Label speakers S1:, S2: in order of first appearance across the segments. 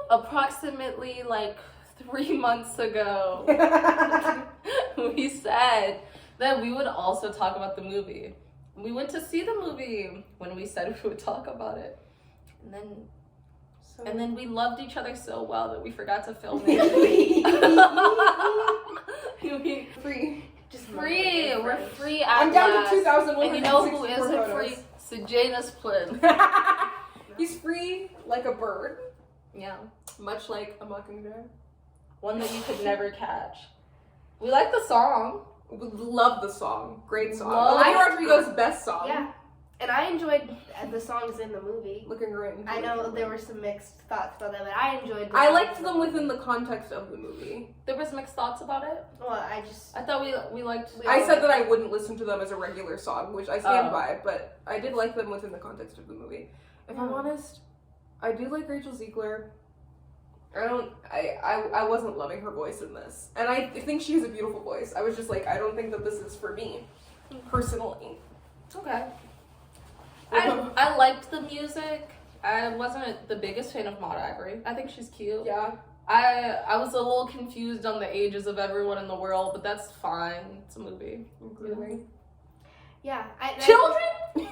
S1: approximately like 3 months ago, we said that we would also talk about the movie. We went to see the movie when we said we would talk about it. And then we loved each other so well that we forgot to film it.
S2: Free.
S1: Just free. We're free at
S2: I'm down
S1: last.
S2: to 2,000.
S1: And you know who isn't free? Sejanus Plin.
S2: He's free like a bird.
S1: Yeah.
S2: Much like a mockingbird.
S1: One that you could never catch. We like the song.
S2: Love the song. Great song.
S1: Love
S2: Olivia Rodrigo's best song.
S3: Yeah. And I enjoyed the songs in the movie.
S2: Looking great.
S3: I know there were some mixed thoughts about them, but I enjoyed them.
S2: I liked them within the context of the movie.
S1: There was mixed thoughts about it.
S3: Well, I
S1: thought we liked.
S2: I said that I wouldn't listen to them as a regular song, which I stand by, but I did like them within the context of the movie. If I'm honest, I do like Rachel Ziegler. I wasn't loving her voice in this. And I think she has a beautiful voice. I was just like, I don't think that this is for me, personally.
S1: Okay. I liked the music. I wasn't the biggest fan of Maud Ivory. I think she's cute.
S2: Yeah.
S1: I was a little confused on the ages of everyone in the world, but that's fine. It's a movie.
S2: Including.
S3: Yeah.
S2: Children!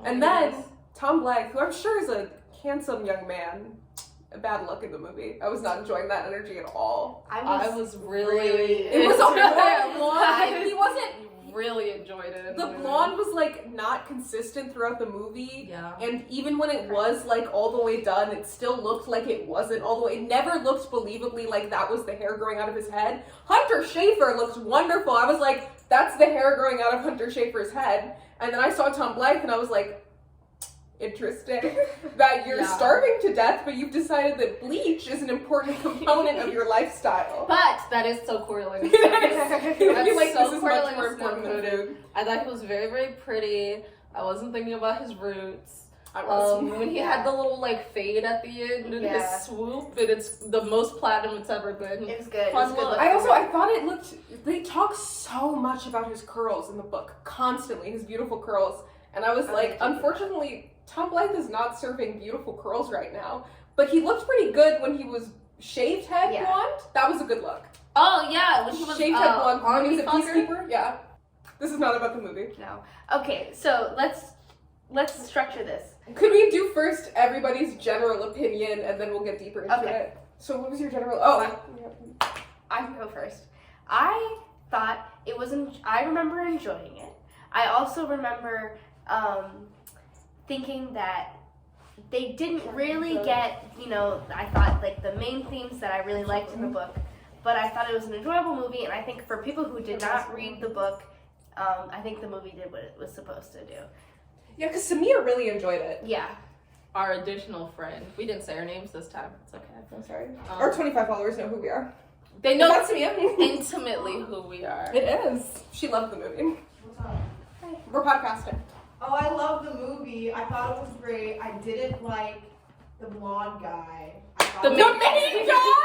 S2: And then, Tom Blyth, who I'm sure is a handsome young man. A bad look in the movie. I was not enjoying that energy at all.
S1: I was really
S2: it was a blonde. He wasn't
S1: really enjoyed it.
S2: The blonde was like not consistent throughout the movie.
S1: Yeah.
S2: And even when it was like all the way done, it still looked like it wasn't all the way. It never looked believably like that was the hair growing out of his head. Hunter Schafer looked wonderful. I was like, that's the hair growing out of Hunter Schafer's head. And then I saw Tom Blyth and I was like, interesting that you're starving to death, but you've decided that bleach is an important component of your lifestyle.
S1: But that is so correlated.
S2: I feel like
S1: so
S2: this is much more important than food.
S1: I thought he was very, very pretty. I wasn't thinking about his roots.
S2: I was.
S1: When he had the little like fade at the end and his swoop, and it's the most platinum it's ever been.
S3: It was good.
S1: Fun
S3: It was good.
S2: I thought it looked. They talk so much about his curls in the book, constantly his beautiful curls, and I was like, unfortunately, Tom Blyth is not serving beautiful curls right now, but he looked pretty good when he was shaved head blonde. That was a good look.
S1: Oh yeah, when he was
S2: shaved head blonde. When he was a
S1: fucker.
S2: peacekeeper. Yeah. This is not about the movie.
S3: No. Okay, so let's structure this.
S2: Could we do first everybody's general opinion, and then we'll get deeper into it? So what was your general...
S3: I can go first. I thought it was... I remember enjoying it. I also remember thinking that they didn't really get, I thought, like, the main themes that I really liked in the book. But I thought it was an enjoyable movie, and I think for people who did not read the book, I think the movie did what it was supposed to do.
S2: Yeah, because Samir really enjoyed it.
S3: Yeah.
S1: Our additional friend. We didn't say our names this time. It's okay.
S2: I'm sorry. Our 25 followers know who we are.
S1: They know
S2: that's Samir.
S1: Intimately who we are.
S2: It is. She loved the movie.
S4: What's up?
S2: Hi. We're podcasting.
S4: Oh, I love the movie. I thought it was great. I didn't like the blonde guy.
S1: The
S2: main guy?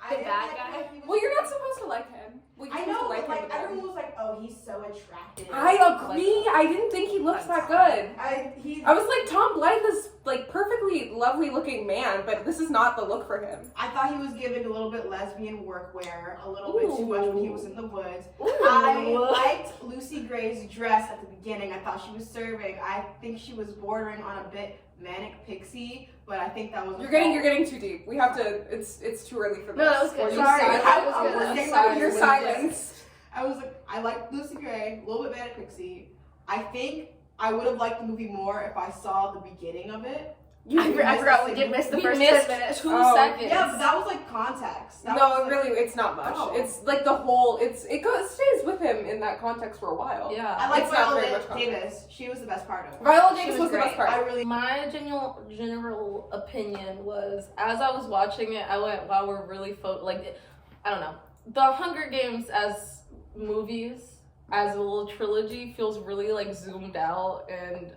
S3: The bad guy?
S2: Well, you're not supposed to like him.
S4: I know, but like everyone was like, "Oh, he's so attractive."
S2: I agree. I didn't think he looked that good. I was like, Tom Blyth is like perfectly lovely looking man, but this is not the look for him.
S4: I thought he was giving a little bit lesbian workwear, a little bit too much when he was in the woods.
S1: Ooh.
S4: I liked Lucy Gray's dress at the beginning. I thought she was serving. I think she was bordering on a bit manic pixie, but I think that was.
S2: You're getting too deep. We have to. It's too early for this.
S3: No, that was good.
S4: Sorry,
S2: Your silence.
S4: I was like, I liked Lucy Gray, a little bit manic pixie. I think I would have liked the movie more if I saw the beginning of it.
S3: I forgot we did miss the first 10 minutes.
S1: 2 seconds.
S4: Yeah, but that was like context. That
S2: No,
S4: was, like,
S2: it's not much.
S4: Oh.
S2: It's like the whole. It stays with him in that context for a while.
S1: Yeah.
S4: I like
S2: It's not very
S4: Viola
S2: much context.
S4: Davis. She was the best part of it.
S2: Viola Davis was the best part.
S4: I really.
S1: My general opinion was, as I was watching it, I went, wow, we're really I don't know. The Hunger Games as movies, as a little trilogy, feels really like zoomed out, and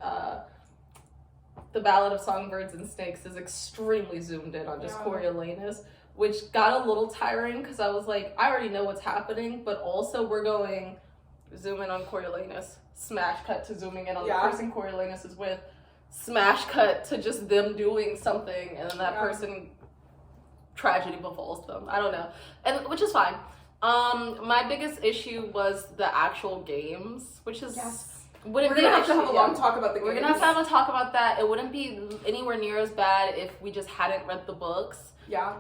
S1: the Ballad of Songbirds and Snakes is extremely zoomed in on just Coriolanus, which got a little tiring because I was like, I already know what's happening, but also we're going zoom in on Coriolanus, smash cut to zooming in on the person Coriolanus is with. smash cut to just them doing something, and then that
S2: Yeah.
S1: person, tragedy befalls them. I don't know, and which is fine. My biggest issue was the actual games, which is wouldn't
S2: We're
S1: be
S2: gonna
S1: an
S2: have to have a
S1: issue,
S2: long
S1: yeah.
S2: talk about the games.
S1: We're gonna have to talk about that. It wouldn't be anywhere near as bad if we just hadn't read the books.
S2: Yeah.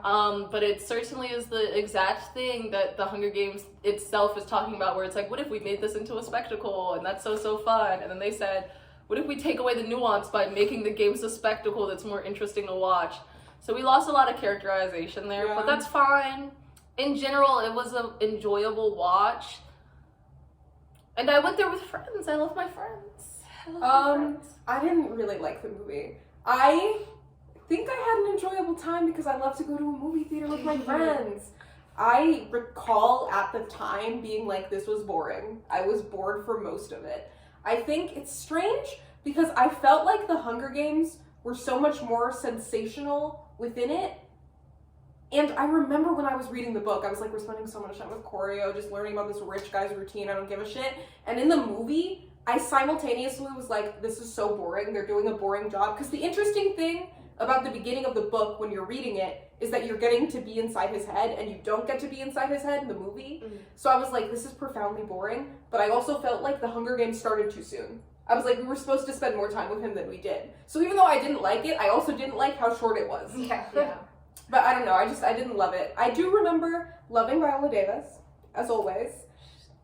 S1: But it certainly is the exact thing that the Hunger Games itself is talking about, where it's like, what if we made this into a spectacle, and that's so fun? And then they said, what if we take away the nuance by making the games a spectacle that's more interesting to watch? So we lost a lot of characterization there,
S2: Yeah.
S1: but that's fine. In general, it was an enjoyable watch. And I went there with friends. I love my friends. I love my friends.
S2: I didn't really like the movie. I think I had an enjoyable time because I love to go to a movie theater with my friends. I recall at the time being like, this was boring. I was bored for most of it. I think it's strange because I felt like the Hunger Games were so much more sensational within it. And I remember when I was reading the book, I was like, we're spending so much time with choreo, just learning about this rich guy's routine, I don't give a shit. And in the movie, I simultaneously was like, this is so boring, they're doing a boring job. Because the interesting thing about the beginning of the book when you're reading it is that you're getting to be inside his head, and you don't get to be inside his head in the movie. So I was like, this is profoundly boring. But I also felt like the Hunger Games started too soon. I was like, we were supposed to spend more time with him than we did. So even though I didn't like it, I also didn't like how short it was.
S1: Yeah.
S2: But I don't know, I didn't love it. I do remember loving Viola Davis, as always.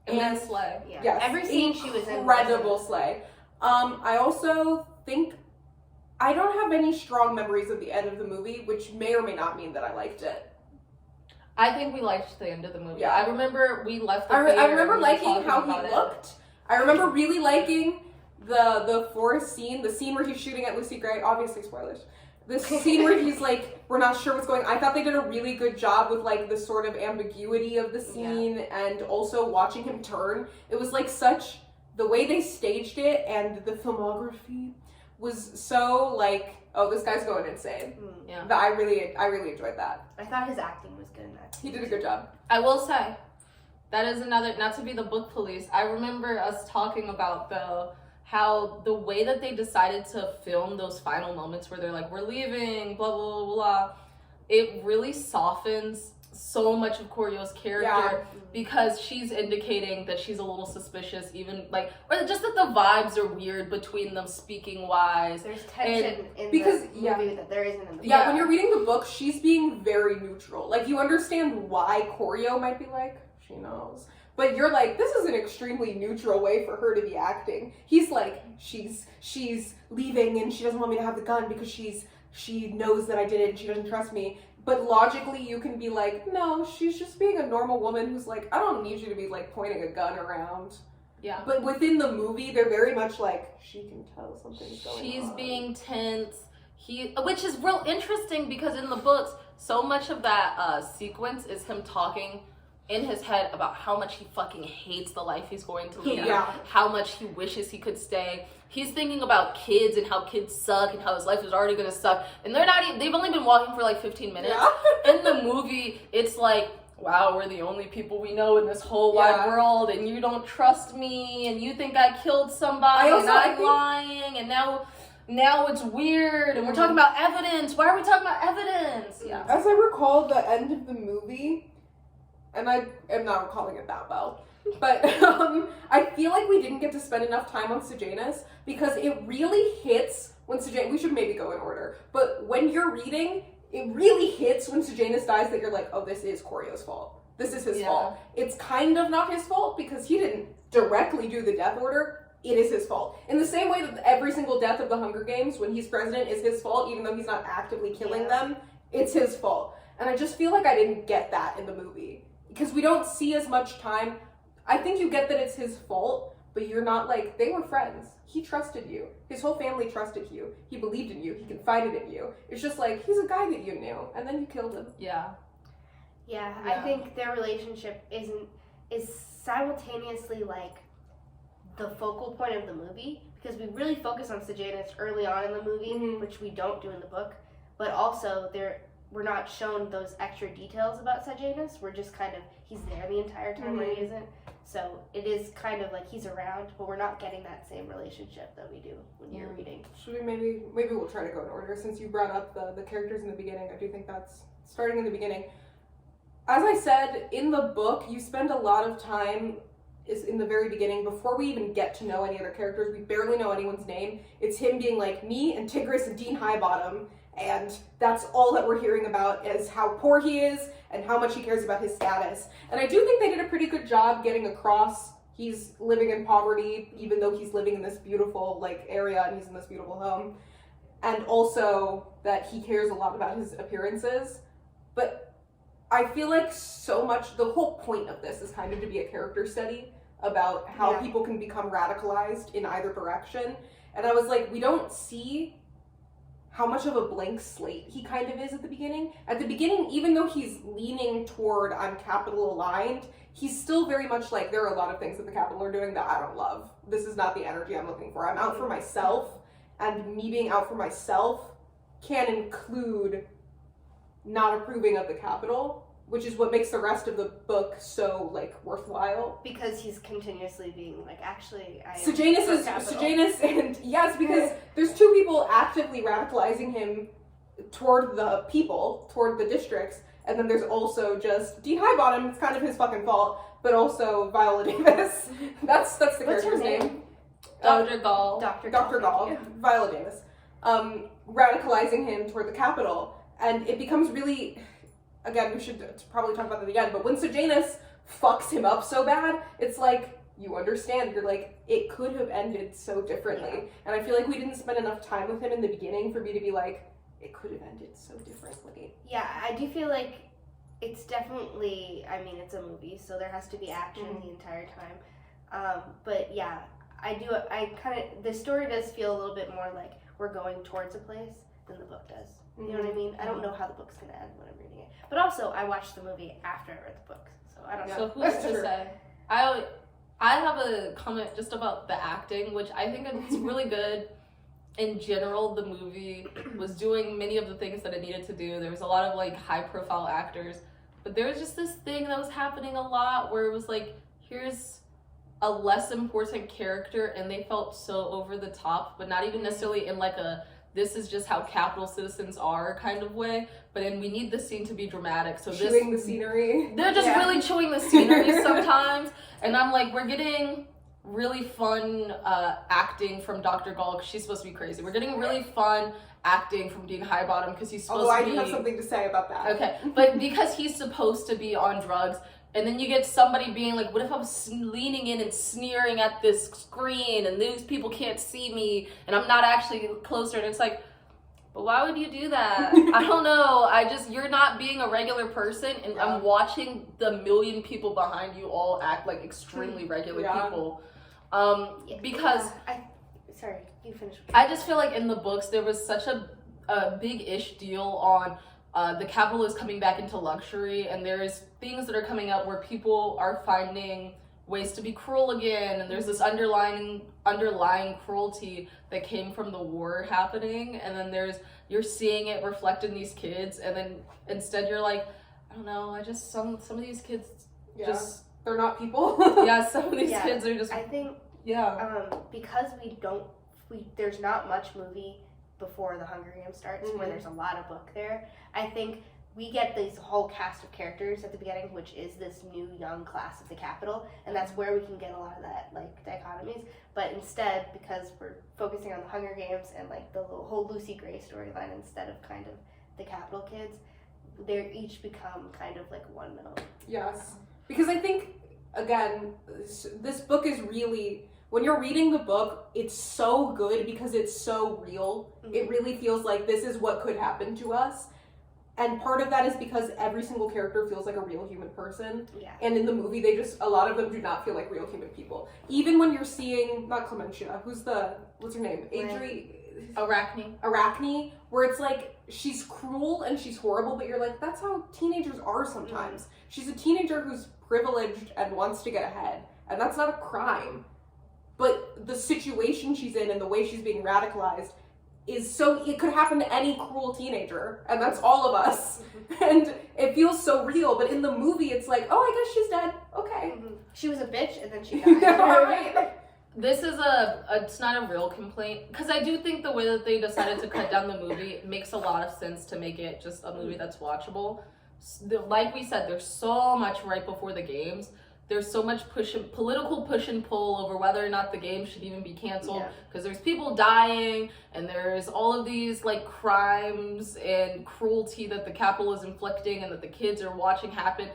S1: And then Slay.
S3: Yeah.
S2: Yes,
S3: Every scene she was in.
S2: incredible slay. I also think I don't have any strong memories of the end of the movie, which may or may not mean that I liked it.
S1: I think we liked the end of the movie.
S2: Yeah.
S1: I remember we left the
S2: I
S1: theater.
S2: remember
S1: and we were
S2: liking
S1: talking
S2: how
S1: about
S2: he
S1: it.
S2: looked. I remember really liking the forest scene, the scene where he's shooting at Lucy Gray. Obviously, spoilers. The scene where he's like, we're not sure what's going on. I thought they did a really good job with like the sort of ambiguity of the scene and also watching him turn. It was like the way they staged it and the filmography was so like, oh, this guy's going insane.
S1: Yeah.
S2: But I really enjoyed that.
S3: I thought his acting was good in that.
S2: He did a good job.
S1: I will say, that is another, not to be the book police, I remember us talking about how the way that they decided to film those final moments where they're like, we're leaving, blah, blah, blah, blah, it really softens so much of Koryo's character because she's indicating that she's a little suspicious, even like, or just that the vibes are weird between them speaking wise.
S3: There's tension in
S2: because-
S3: the movie that there isn't in the book.
S2: Yeah, when you're reading the book, she's being very neutral. Like, you understand why Koryo might be like, she knows. But you're like, this is an extremely neutral way for her to be acting. He's like, she's leaving and she doesn't want me to have the gun because she knows that I did it and she doesn't trust me. But logically, you can be like, no, she's just being a normal woman who's like, I don't need you to be like pointing a gun around.
S1: Yeah.
S2: But within the movie, they're very much like, she can tell something's going on.
S1: She's being tense. Which is real interesting because in the books, so much of that sequence is him talking in his head about how much he fucking hates the life he's going to lead, how much he wishes he could stay. He's thinking about kids and how kids suck and how his life is already gonna suck. And they've only been walking for like 15 minutes.
S2: Yeah.
S1: In the movie, it's like, wow, we're the only people we know in this whole wide world, and you don't trust me, and you think I killed somebody, and I'm lying, and now it's weird, and we're talking about evidence. Why are we talking about evidence? Yeah.
S2: As I recall the end of the movie, and I am not recalling it that well, but I feel like we didn't get to spend enough time on Sejanus because it really hits when Sejanus, we should maybe go in order, but when you're reading, it really hits when Sejanus dies that you're like, oh, this is Koryo's fault. This is his fault. It's kind of not his fault because he didn't directly do the death order. It is his fault. In the same way that every single death of the Hunger Games when he's president is his fault, even though he's not actively killing them, it's his fault. And I just feel like I didn't get that in the movie. Because we don't see as much time. I think you get that it's his fault, but you're not like, they were friends. He trusted you. His whole family trusted you. He believed in you. He confided in you. It's just like, he's a guy that you knew, and then you killed him.
S1: Yeah.
S3: Yeah, I think their relationship is simultaneously like the focal point of the movie because we really focus on Sejanus early on in the movie, which we don't do in the book. But also we're not shown those extra details about Sejanus. We're just kind of, he's there the entire time when he isn't. So it is kind of like he's around, but we're not getting that same relationship that we do when you're reading.
S2: Should we maybe we'll try to go in order, since you brought up the characters in the beginning. I do think that's starting in the beginning. As I said, in the book, you spend a lot of time is in the very beginning, before we even get to know any other characters. We barely know anyone's name. It's him being like, me and Tigris and Dean Highbottom, and that's all that we're hearing about, is how poor he is and how much he cares about his status. And I do think they did a pretty good job getting across he's living in poverty, even though he's living in this beautiful like area and he's in this beautiful home, and also that he cares a lot about his appearances. But I feel like so much, the whole point of this is kind of to be a character study about how people can become radicalized in either direction. And I was like, we don't see how much of a blank slate he kind of is at the beginning. At the beginning, even though he's leaning toward I'm capital aligned, he's still very much like, there are a lot of things that the Capitol are doing that I don't love. This is not the energy I'm looking for. I'm out for myself, and me being out for myself can include not approving of the Capitol, which is what makes the rest of the book so like worthwhile.
S3: Because he's continuously being like, actually, I am
S2: Sejanus and yes, because there's two people actively radicalizing him toward the people, toward the districts, and then there's also just Dean Highbottom. It's kind of his fucking fault, but also Viola Davis. That's the character's name.
S1: Dr. Gall.
S3: Dr.
S2: Gall. Viola Davis. Radicalizing him toward the Capitol, and it becomes really. Again, we should probably talk about that again, but when Sejanus fucks him up so bad, it's like, you understand, you're like, it could have ended so differently. Yeah. And I feel like we didn't spend enough time with him in the beginning for me to be like, it could have ended so differently.
S3: Yeah, I do feel like it's definitely, I mean, it's a movie, so there has to be action the entire time. But yeah, the story does feel a little bit more like we're going towards a place than the book does. You know what I mean? I don't know how the book's going to end when I'm reading it. But also, I watched the movie after I read the book, so I don't know.
S1: So who's to say? I have a comment just about the acting, which I think it's really good. In general, the movie was doing many of the things that it needed to do. There was a lot of like high-profile actors, but there was just this thing that was happening a lot where it was like, here's a less important character, and they felt so over the top, but not even necessarily in like a this is just how Capitol citizens are kind of way, but then we need the scene to be dramatic. So
S2: chewing the scenery.
S1: They're just really chewing the scenery sometimes, and I'm like, we're getting really fun acting from Dr. Gall because she's supposed to be crazy. We're getting really fun acting from Dean Highbottom because he's supposed to be.
S2: I do have something to say about that.
S1: Okay, but because he's supposed to be on drugs. And then you get somebody being like, what if I'm leaning in and sneering at this screen and these people can't see me and I'm not actually closer? And it's like, but why would you do that? I don't know. You're not being a regular person, and I'm watching the million people behind you all act like extremely regular people. Because...
S3: Sorry, you finish.
S1: I just feel like in the books there was such a big-ish deal on the Capitol is coming back into luxury, and there's things that are coming up where people are finding ways to be cruel again, and there's this underlying cruelty that came from the war happening, and then you're seeing it reflected in these kids, and then instead you're like, I don't know, some of these kids just
S2: they're not people.
S1: Some of these kids are just,
S3: I think because there's not much movie before the Hunger Games starts, where there's a lot of book there. I think we get this whole cast of characters at the beginning, which is this new young class of the Capitol, and that's where we can get a lot of that like dichotomies. But instead, because we're focusing on the Hunger Games and like the whole Lucy Gray storyline instead of kind of the Capitol kids, they each become kind of like one note.
S2: Yes, because I think again, this book is really. When you're reading the book, it's so good because it's so real. It really feels like this is what could happen to us. And part of that is because every single character feels like a real human person. Yeah. And in the movie, a lot of them do not feel like real human people. Even when you're seeing, not Clementia, what's her name? Arachne, where it's like, she's cruel and she's horrible, but you're like, that's how teenagers are sometimes. She's a teenager who's privileged and wants to get ahead. And that's not a crime. But the situation she's in and the way she's being radicalized is so, it could happen to any cruel teenager, and that's all of us. And it feels so real, but in the movie it's like, oh, I guess she's dead. Okay.
S3: She was a bitch and then she died.
S2: Right.
S1: This is it's not a real complaint, because I do think the way that they decided to cut down the movie makes a lot of sense to make it just a movie that's watchable. Like we said, there's so much right before the games. There's so much political push and pull over whether or not the game should even be canceled, because there's people dying and there's all of these like crimes and cruelty that the Capitol is inflicting and that the kids are watching happen.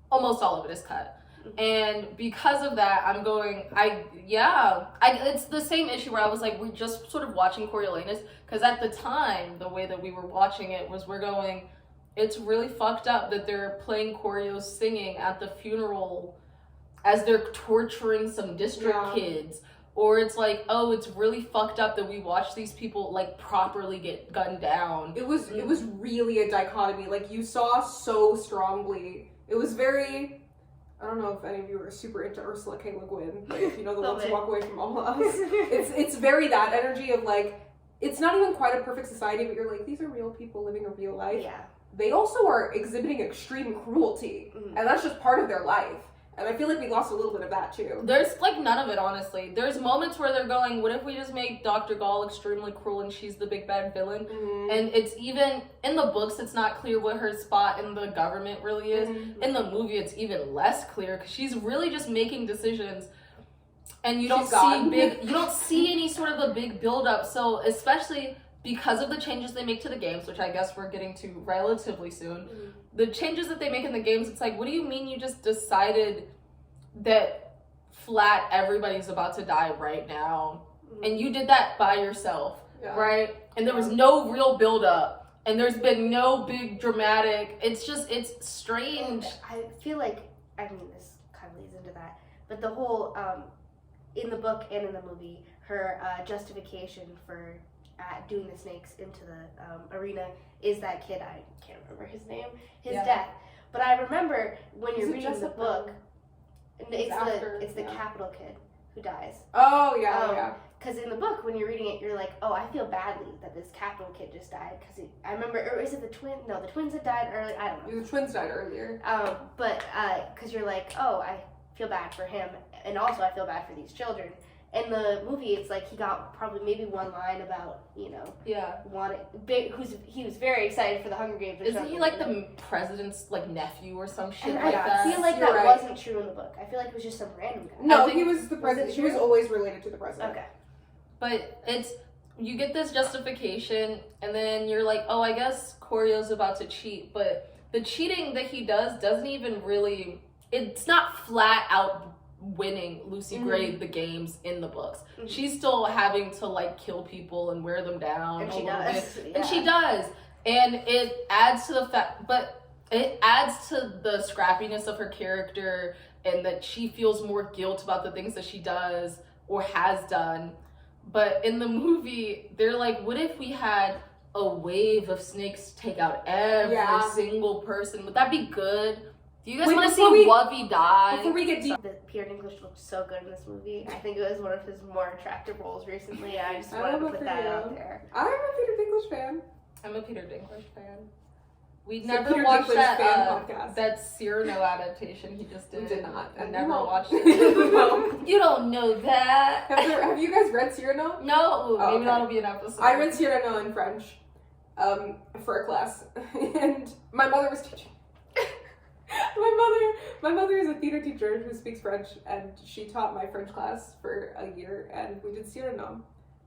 S1: Almost all of it is cut. And because of that, I'm going, it's the same issue where I was like, we're just sort of watching Coriolanus, because at the time, the way that we were watching it was we're going, it's really fucked up that they're playing choreos singing at the funeral as they're torturing some district kids. Or it's like, oh, it's really fucked up that we watch these people like properly get gunned down.
S2: It was really a dichotomy. Like, you saw so strongly. It was very, I don't know if any of you are super into Ursula K. Le Guin, but if you know the ones who walk away from all of us, it's very that energy of like, it's not even quite a perfect society, but you're like, these are real people living a real life.
S3: Yeah.
S2: They also are exhibiting extreme cruelty, and that's just part of their life. And I feel like we lost a little bit of that too.
S1: There's like none of it, honestly. There's moments where they're going, what if we just make Dr. Gall extremely cruel and she's the big bad villain? And it's even, in the books, it's not clear what her spot in the government really is. In the movie, it's even less clear, because she's really just making decisions. And you don't see any sort of a big build-up. So especially because of the changes they make to the games, which I guess we're getting to relatively soon, the changes that they make in the games, it's like, what do you mean you just decided that flat everybody's about to die right now? And you did that by yourself, right? And there was no real build-up, and there's been no big dramatic, it's strange.
S3: I feel like, I mean, this kind of leads into that, but the whole, in the book and in the movie, her justification for doing the snakes into the arena is that kid, I can't remember his name, his death. But I remember when you're reading the book, it's the Capitol kid who dies.
S2: Oh, yeah.
S3: Because in the book, when you're reading it, you're like, oh, I feel badly that this Capitol kid just died. Because I remember, or is it the twin? No, the twins had died early. I don't know.
S2: The twins died earlier.
S3: But because you're like, oh, I feel bad for him, and also I feel bad for these children. In the movie, it's like he got probably maybe one line about, he was very excited for the Hunger Games.
S1: Isn't he like the president's like nephew or some shit
S3: and
S1: like that?
S3: I feel like that wasn't true in the book. I feel like it was just some random guy.
S2: No, he was the president. He was always related to the president.
S3: Okay.
S1: But you get this justification, and then you're like, oh, I guess Corio's about to cheat, but the cheating that he does doesn't even really, it's not flat out winning Lucy Gray the games in the books. She's still having to like kill people and wear them down.
S3: And she does.
S1: And she does. And it adds to the fact, but it adds to the scrappiness of her character, and that she feels more guilt about the things that she does or has done. But in the movie, they're like, what if we had a wave of snakes take out every single person? Would that be good? Do you guys want to see Wovey die?
S2: Before we get deep,
S3: Peter Dinklage looked so good in this movie. I think it was one of his more attractive roles recently. I just wanted to put that out there.
S2: I'm a Peter Dinklage fan.
S1: I'm a Peter Dinklage fan. We never watched that Cyrano adaptation he just did.
S2: We did not.
S1: I never watched it.
S2: No.
S1: You don't know that.
S2: Have you guys read Cyrano?
S1: No. Maybe that'll be an episode.
S2: I read Cyrano in French for a class, and my mother was teaching. My mother is a theater teacher who speaks French, and she taught my French class for a year, and we did Cyrano.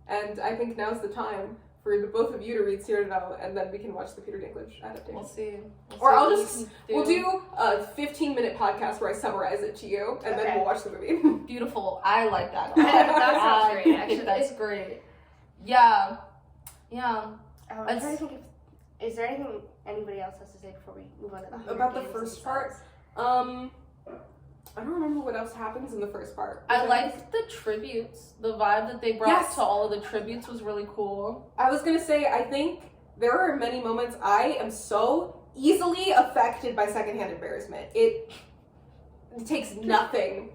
S2: And I think now's the time for the both of you to read Cyrano, and then we can watch the Peter Dinklage adaptation.
S1: We'll see.
S2: We'll do a 15-minute podcast where I summarize it to you, and then we'll watch the movie.
S1: Beautiful. I like that.
S3: That sounds great. Actually,
S1: that's great. Yeah.
S3: I'm trying to think is there anything anybody else has to say before we move on to the Hunger
S2: about the
S3: Games
S2: first
S3: themselves?
S2: part? I don't remember what else happens in the first part.
S1: I liked the tributes. The vibe that they brought to all of the tributes was really cool.
S2: I was gonna say, I think there are many moments I am so easily affected by secondhand embarrassment. It takes nothing.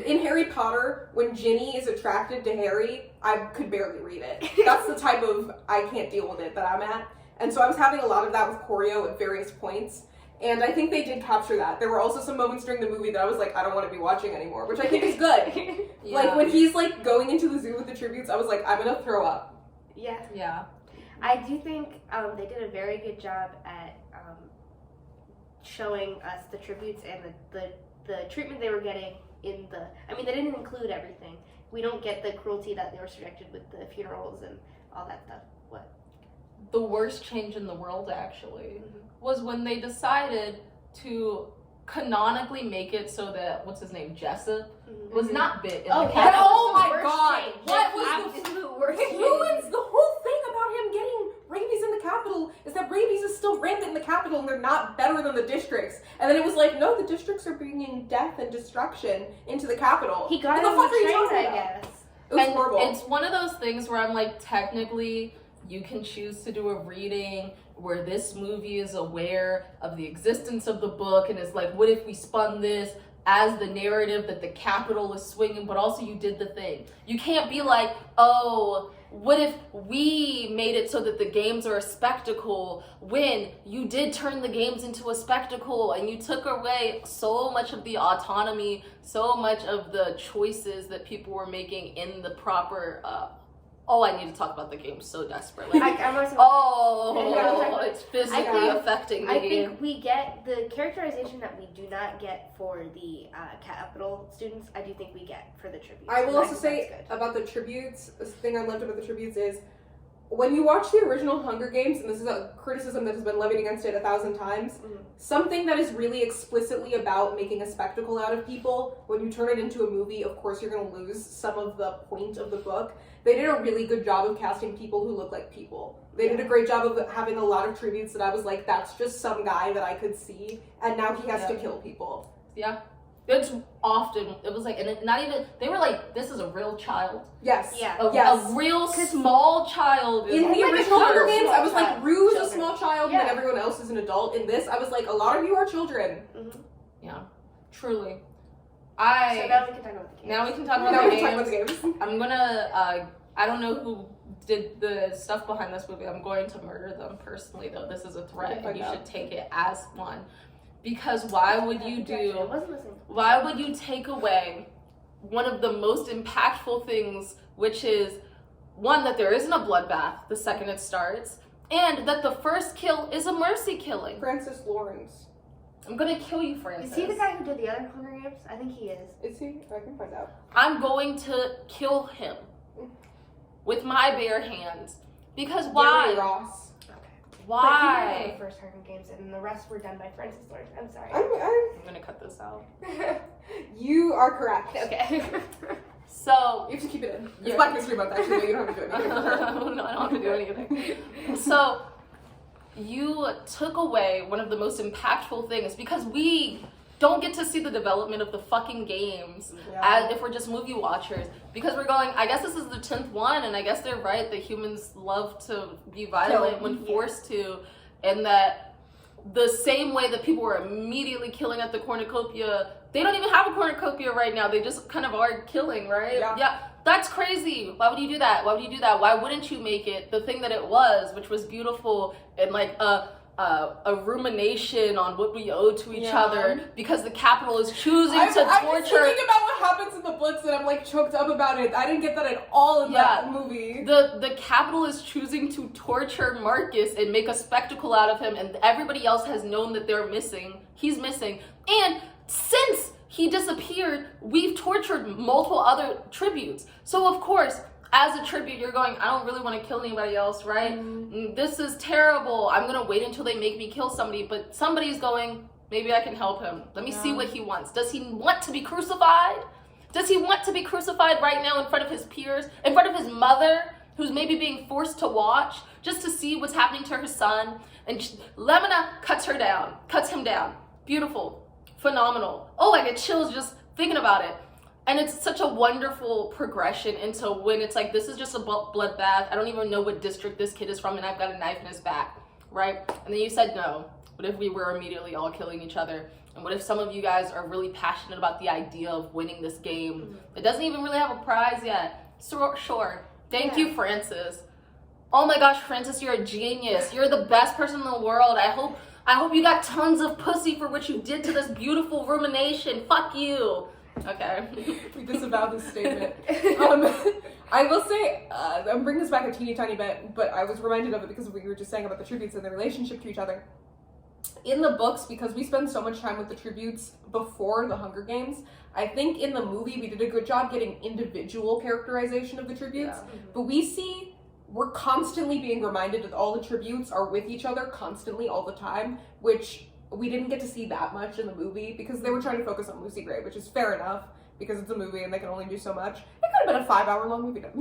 S2: In Harry Potter, when Ginny is attracted to Harry, I could barely read it. That's the type of I can't deal with it that I'm at. And so I was having a lot of that with choreo at various points. And I think they did capture that. There were also some moments during the movie that I was like, I don't want to be watching anymore, which I think is good.
S1: Yeah.
S2: Like when he's like going into the zoo with the tributes, I was like, I'm gonna throw up.
S3: Yeah.
S1: Yeah.
S3: I do think they did a very good job at showing us the tributes and the treatment they were getting in the. I mean, they didn't include everything. We don't get the cruelty that they were subjected with the funerals and all that stuff. What?
S1: The worst change in the world, actually, was when they decided to canonically make it so that, what's his name, Jessup, was not bit in the
S3: yeah.
S1: cat.
S2: Oh my
S3: Worst
S2: god!
S3: change.
S2: What
S3: Like,
S2: was the
S3: absolute worst
S2: It
S3: change.
S2: ruins the whole thing about him getting rabies in the capital, is that rabies is still rampant in the capital and they're not better than the districts. And then it was like, no, the districts are bringing death and destruction into the capital.
S3: He got
S2: what
S3: it
S2: the
S3: on
S2: fuck
S3: the
S2: are you
S3: train,
S2: talking
S3: I
S2: about?
S3: guess.
S2: It was
S1: And
S2: horrible.
S1: it's one of those things where I'm like, technically, you can choose to do a reading where this movie is aware of the existence of the book and is like, what if we spun this as the narrative that the capital is swinging, but also you did the thing. You can't be like, oh, what if we made it so that the games are a spectacle when you did turn the games into a spectacle and you took away so much of the autonomy, so much of the choices that people were making in the proper I need to talk about the game so desperately.
S3: I'm also,
S1: It's physically affecting the
S3: I
S1: game.
S3: think we get the characterization that we do not get for the capital students. I do think we get for the tributes.
S2: I will
S3: and
S2: also
S3: think
S2: say
S3: that's good.
S2: about the tributes, the thing I loved about the tributes is, when you watch the original Hunger Games, and this is a criticism that has been levied against it 1,000 times, something that is really explicitly about making a spectacle out of people, when you turn it into a movie, of course you're going to lose some of the point of the book. They did a really good job of casting people who look like people. They did a great job of having a lot of tributes that I was like, that's just some guy that I could see, and now he has to kill people.
S1: Yeah. It's often, it was like, and it, not even, they were like, this is a real child.
S2: Yes.
S3: Yeah.
S1: A real small child.
S2: In the
S3: like a
S2: original Hunger
S3: small
S2: Games, I was like,
S3: child.
S2: Rue's a
S3: Children.
S2: small child,
S3: Yeah.
S2: and everyone else is an adult. In this, I was like, a lot of you are children.
S1: Yeah, truly.
S3: So now we can talk about the game.
S1: Now we can talk about
S2: Now
S1: the
S2: we can talk about
S1: games.
S2: the games.
S1: I'm gonna, I don't know who did the stuff behind this movie. I'm going to murder them personally, though. This is a threat, and you should take it as one. Because why would you
S3: I wasn't listening.
S1: why would you take away one of the most impactful things, which is, one, that there isn't a bloodbath the second it starts, and that the first kill is a mercy killing.
S2: Francis Lawrence.
S1: I'm gonna kill you, Francis.
S3: Is he the guy who did the other Hunger Games? I think he is.
S2: Is he? I can find out.
S1: I'm going to kill him with my bare hands. Because why?
S2: Gary Ross.
S3: But he
S1: Why?
S3: did the first Hunger Games, and the rest were done by Francis Lawrence. I'm sorry.
S1: I'm gonna cut this out.
S2: You are correct.
S3: Okay.
S1: So
S2: You have to keep it in. It's
S1: Yeah.
S2: Black History Month, actually. No, you don't have to do anything.
S1: no, I don't have to do anything. So you took away one of the most impactful things because we don't get to see the development of the fucking games as if we're just movie watchers, because we're going, I guess this is the 10th one, and I guess they're right that humans love to be violent when forced to, and that the same way that people were immediately killing at the cornucopia, they don't even have a cornucopia right now, they just kind of are killing, right? Yeah. That's crazy. Why would you do that? Why would you do that? Why wouldn't you make it the thing that it was, which was beautiful and like a rumination on what we owe to each other, because the capital is choosing to torture.
S2: I'm thinking about what happens in the books, and I'm like choked up about it. I didn't get that at all in that movie.
S1: The capital is choosing to torture Marcus and make a spectacle out of him, and everybody else has known that they're missing. He's missing, and since he disappeared, we've tortured multiple other tributes. So of course, as a tribute, you're going, I don't really want to kill anybody else, right? This is terrible. I'm going to wait until they make me kill somebody. But somebody's going, maybe I can help him. Let me see what he wants. Does he want to be crucified? Does he want to be crucified right now in front of his peers? In front of his mother, who's maybe being forced to watch just to see what's happening to her son? And Lemina cuts him down. Beautiful. Phenomenal. Oh, I get chills just thinking about it. And it's such a wonderful progression into when it's like, this is just a bloodbath. I don't even know what district this kid is from, and I've got a knife in his back, right? And then you said, no, What if we were immediately all killing each other? And what if some of you guys are really passionate about the idea of winning this game? It doesn't even really have a prize yet. So, sure. Thank you, Francis. Oh my gosh, Francis, you're a genius. You're the best person in the world. I hope you got tons of pussy for what you did to this beautiful rumination. Fuck you. Okay.
S2: We disavow this statement. I will say, I'm bringing this back a teeny tiny bit, but I was reminded of it because we were just saying about the tributes and the relationship to each other. In the books, because we spend so much time with the tributes before the Hunger Games, I think in the movie we did a good job getting individual characterization of the tributes, but we're constantly being reminded that all the tributes are with each other constantly all the time, which we didn't get to see that much in the movie because they were trying to focus on Lucy Gray, which is fair enough because it's a movie and they can only do so much. It could have been a 5-hour-long movie though.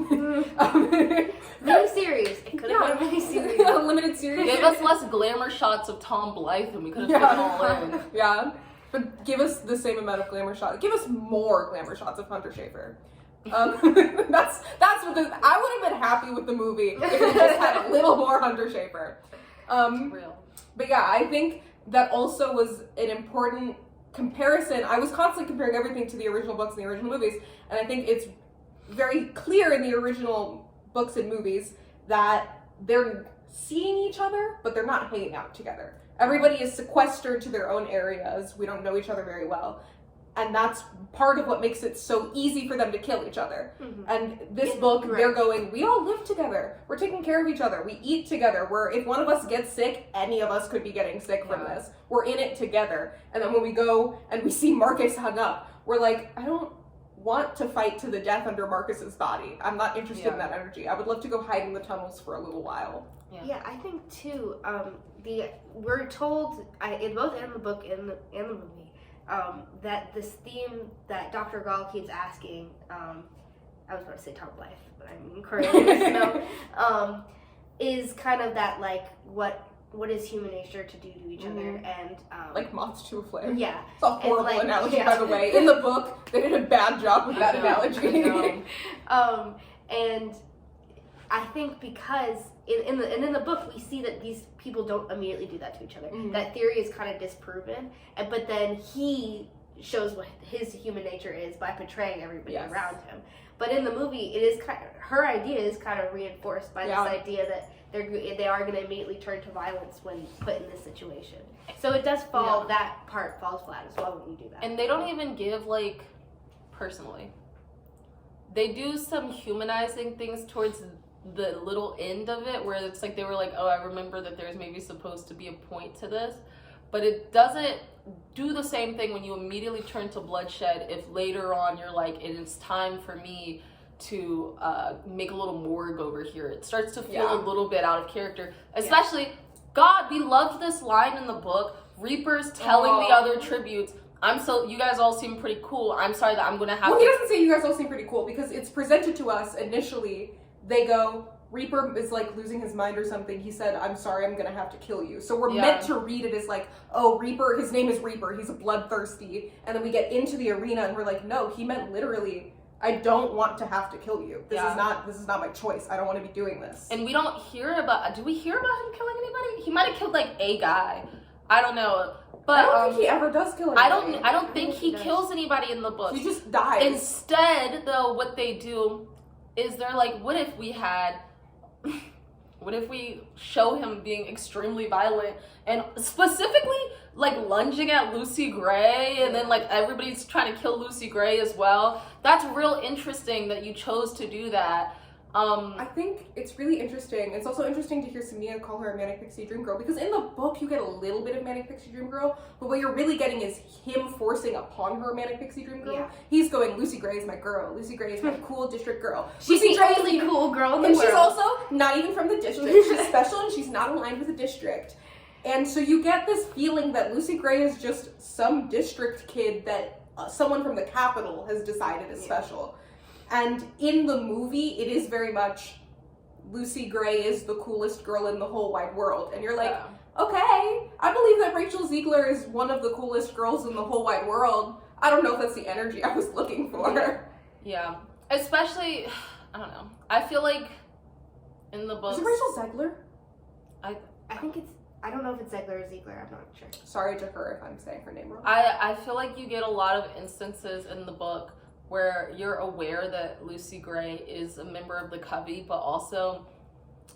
S3: Mini-series. It could have been a mini-series.
S2: A limited series.
S1: Give us less glamour shots of Tom Blyth and we could have fit them all in.
S2: Yeah. But give us the same amount of glamour shots. Give us more glamour shots of Hunter Schafer. That's what I would have been happy with the movie if it just had a little more Hunter Schafer.
S1: Real.
S2: But yeah, I think that also was an important comparison. I was constantly comparing everything to the original books and the original movies, and I think it's very clear in the original books and movies that they're seeing each other, but they're not hanging out together. Everybody is sequestered to their own areas. We don't know each other very well. And that's part of what makes it so easy for them to kill each other. And this book, they're going, we all live together. We're taking care of each other. We eat together. If one of us gets sick, any of us could be getting sick from this. We're in it together. And then when we go and we see Marcus hung up, we're like, I don't want to fight to the death under Marcus's body. I'm not interested in that energy. I would love to go hide in the tunnels for a little while.
S3: Yeah, I think too, we're told, in both in the book and the movie, that this theme that Dr. Gall keeps asking, I was about to say Tom Blyth, but I mean Cornelius, is kind of that, like, what is human nature to do to each other, and
S2: like moths to a flame.
S3: Yeah,
S2: it's a horrible analogy, by the way. In the book, they did a bad job with that analogy.
S3: And I think because in the book we see that these people don't immediately do that to each other. That theory is kind of disproven, but then he shows what his human nature is by betraying everybody around him. But in the movie, it is her idea is kind of reinforced by this idea that they are going to immediately turn to violence when put in this situation. So it does fall, that part falls flat as well when you do that.
S1: And they don't even give, like, personally. They do some humanizing things towards the little end of it where it's like they were like, oh, I remember that there's maybe supposed to be a point to this. But it doesn't do the same thing when you immediately turn to bloodshed if later on you're like, it's time for me to make a little morgue over here. It starts to feel a little bit out of character. Especially, God, we loved this line in the book. Reaper's telling the other tributes, you guys all seem pretty cool. I'm sorry that I'm going to have
S2: Well, he doesn't say you guys all seem pretty cool because it's presented to us initially. They go, Reaper is like losing his mind or something. He said, I'm sorry, I'm going to have to kill you. So we're meant to read it as like, oh, Reaper, his name is Reaper. He's bloodthirsty. And then we get into the arena and we're like, no, he meant literally, I don't want to have to kill you. This is not my choice. I don't want to be doing this.
S1: And we don't hear do we hear about him killing anybody? He might have killed like a guy. I don't know. But
S2: I don't think he ever does kill anybody.
S1: I don't think he kills anybody in the book.
S2: He just dies.
S1: Instead, though, what they do is they're like, what if we show him being extremely violent and specifically like lunging at Lucy Gray and then like everybody's trying to kill Lucy Gray as well. That's real interesting that you chose to do that.
S2: I think it's really interesting. It's also interesting to hear Samia call her a Manic Pixie Dream Girl because in the book you get a little bit of Manic Pixie Dream Girl, but what you're really getting is him forcing upon her Manic Pixie Dream Girl. Yeah. He's going, Lucy Gray is my girl. Lucy Gray is my cool district girl.
S3: She's the only cool girl in the world.
S2: And she's also not even from the district. She's special and she's not aligned with the district. And so you get this feeling that Lucy Gray is just some district kid that someone from the capital has decided is special. And in the movie, it is very much Lucy Gray is the coolest girl in the whole wide world. And you're like, okay, I believe that Rachel Ziegler is one of the coolest girls in the whole wide world. I don't know if that's the energy I was looking for.
S1: Yeah. Especially, I don't know. I feel like in the books...
S2: Is it Rachel Ziegler?
S3: I think it's... I don't know if it's Zegler or Ziegler. I'm not sure.
S2: Sorry to her if I'm saying her name wrong.
S1: I feel like you get a lot of instances in the book where you're aware that Lucy Gray is a member of the Covey, but also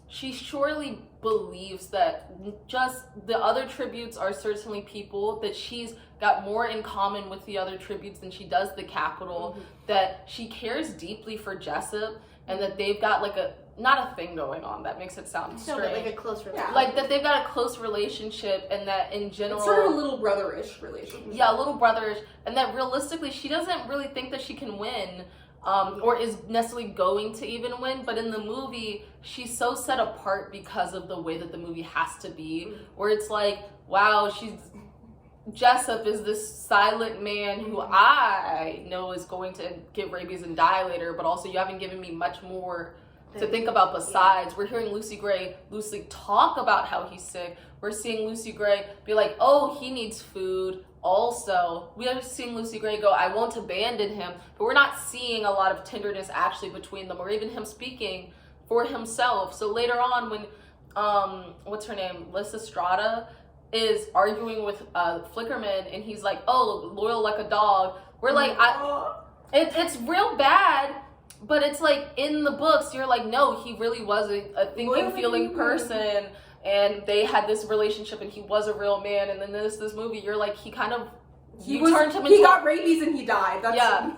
S1: she surely believes that just the other tributes are certainly people, that she's got more in common with the other tributes than she does the Capitol, that she cares deeply for Jessup, and that they've got like not a thing going on that makes it sound strange.
S3: Like a close relationship.
S2: Yeah.
S1: Like that they've got a close relationship, and that in general...
S2: It's sort of a little brother-ish relationship.
S1: Yeah, a little brotherish, and that realistically she doesn't really think that she can win, or is necessarily going to even win, but in the movie, she's so set apart because of the way that the movie has to be, where it's like, wow, Jessup is this silent man who I know is going to get rabies and die later, but also you haven't given me much more to think about besides. We're hearing Lucy Gray loosely talk about how he's sick. We're seeing Lucy Gray be like, oh, he needs food. Also, we are seeing Lucy Gray go, I won't abandon him, but we're not seeing a lot of tenderness actually between them, or even him speaking for himself. So later on when, what's her name? Lysistrata is arguing with Flickerman, and he's like, oh, loyal like a dog. We're like, it's real bad. But it's like, in the books, you're like, no, he really was a thinking, feeling person, and they had this relationship, and he was a real man. And then this movie, you're like, he got
S2: rabies and he died.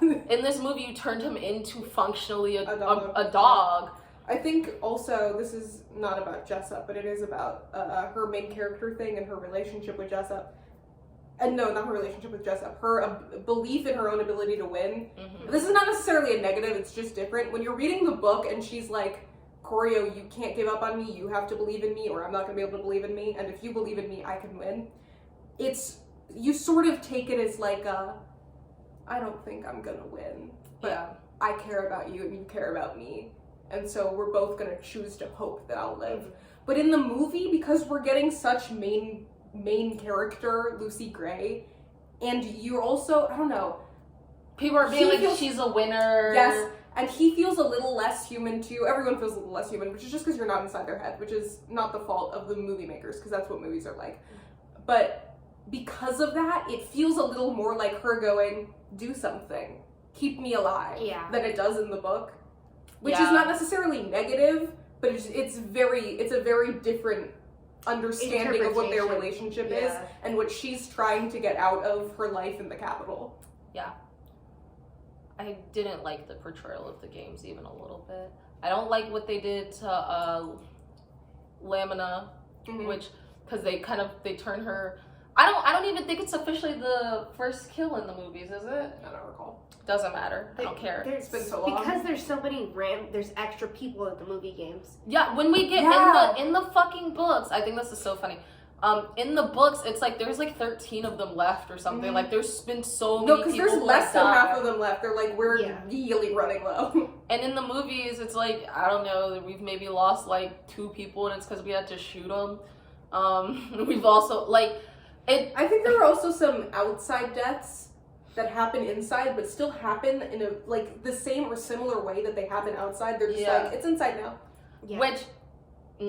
S1: In this movie, you turned him into functionally a dog.
S2: I think also, this is not about Jessup, but it is about her main character thing and her relationship with Jessup. And no, not her relationship with Jessup. Her belief in her own ability to win. This is not necessarily a negative, it's just different. When you're reading the book and she's like, Corio, you can't give up on me, you have to believe in me, or I'm not going to be able to believe in me, and if you believe in me, I can win. You sort of take it as like I don't think I'm going to win, but I care about you and you care about me, and so we're both going to choose to hope that I'll live. But in the movie, because we're getting such main character Lucy Gray, and you're also, I don't know,
S1: people are being like, she's a winner.
S2: Yes, and he feels a little less human too. Everyone feels a little less human, which is just because you're not inside their head, which is not the fault of the movie makers, because that's what movies are like. But because of that, it feels a little more like her going, do something, keep me alive, than it does in the book, which is not necessarily negative, but it's a very different understanding of what their relationship is and what she's trying to get out of her life in the Capitol.
S1: Yeah. I didn't like the portrayal of the games even a little bit. I don't like what they did to Lamina, which, because they turn her. I don't even think it's officially the first kill in the movies, is it?
S2: I don't recall.
S1: Doesn't matter. I don't care.
S2: It's been so long.
S3: Because there's so many there's extra people at the movie games.
S1: Yeah, when we get in the fucking books, I think this is so funny. In the books, it's like there's like 13 of them left or something. Like there's been so many people.
S2: No, because there's less than half of them left. They're like, we're really running low.
S1: And in the movies, it's like, I don't know, we've maybe lost like 2 people, and it's because we had to shoot them. We've also I
S2: think there were also some outside deaths that happen inside, but still happen in the same or similar way that they happen outside. They're just like, it's inside now.
S3: Yeah.
S1: Which,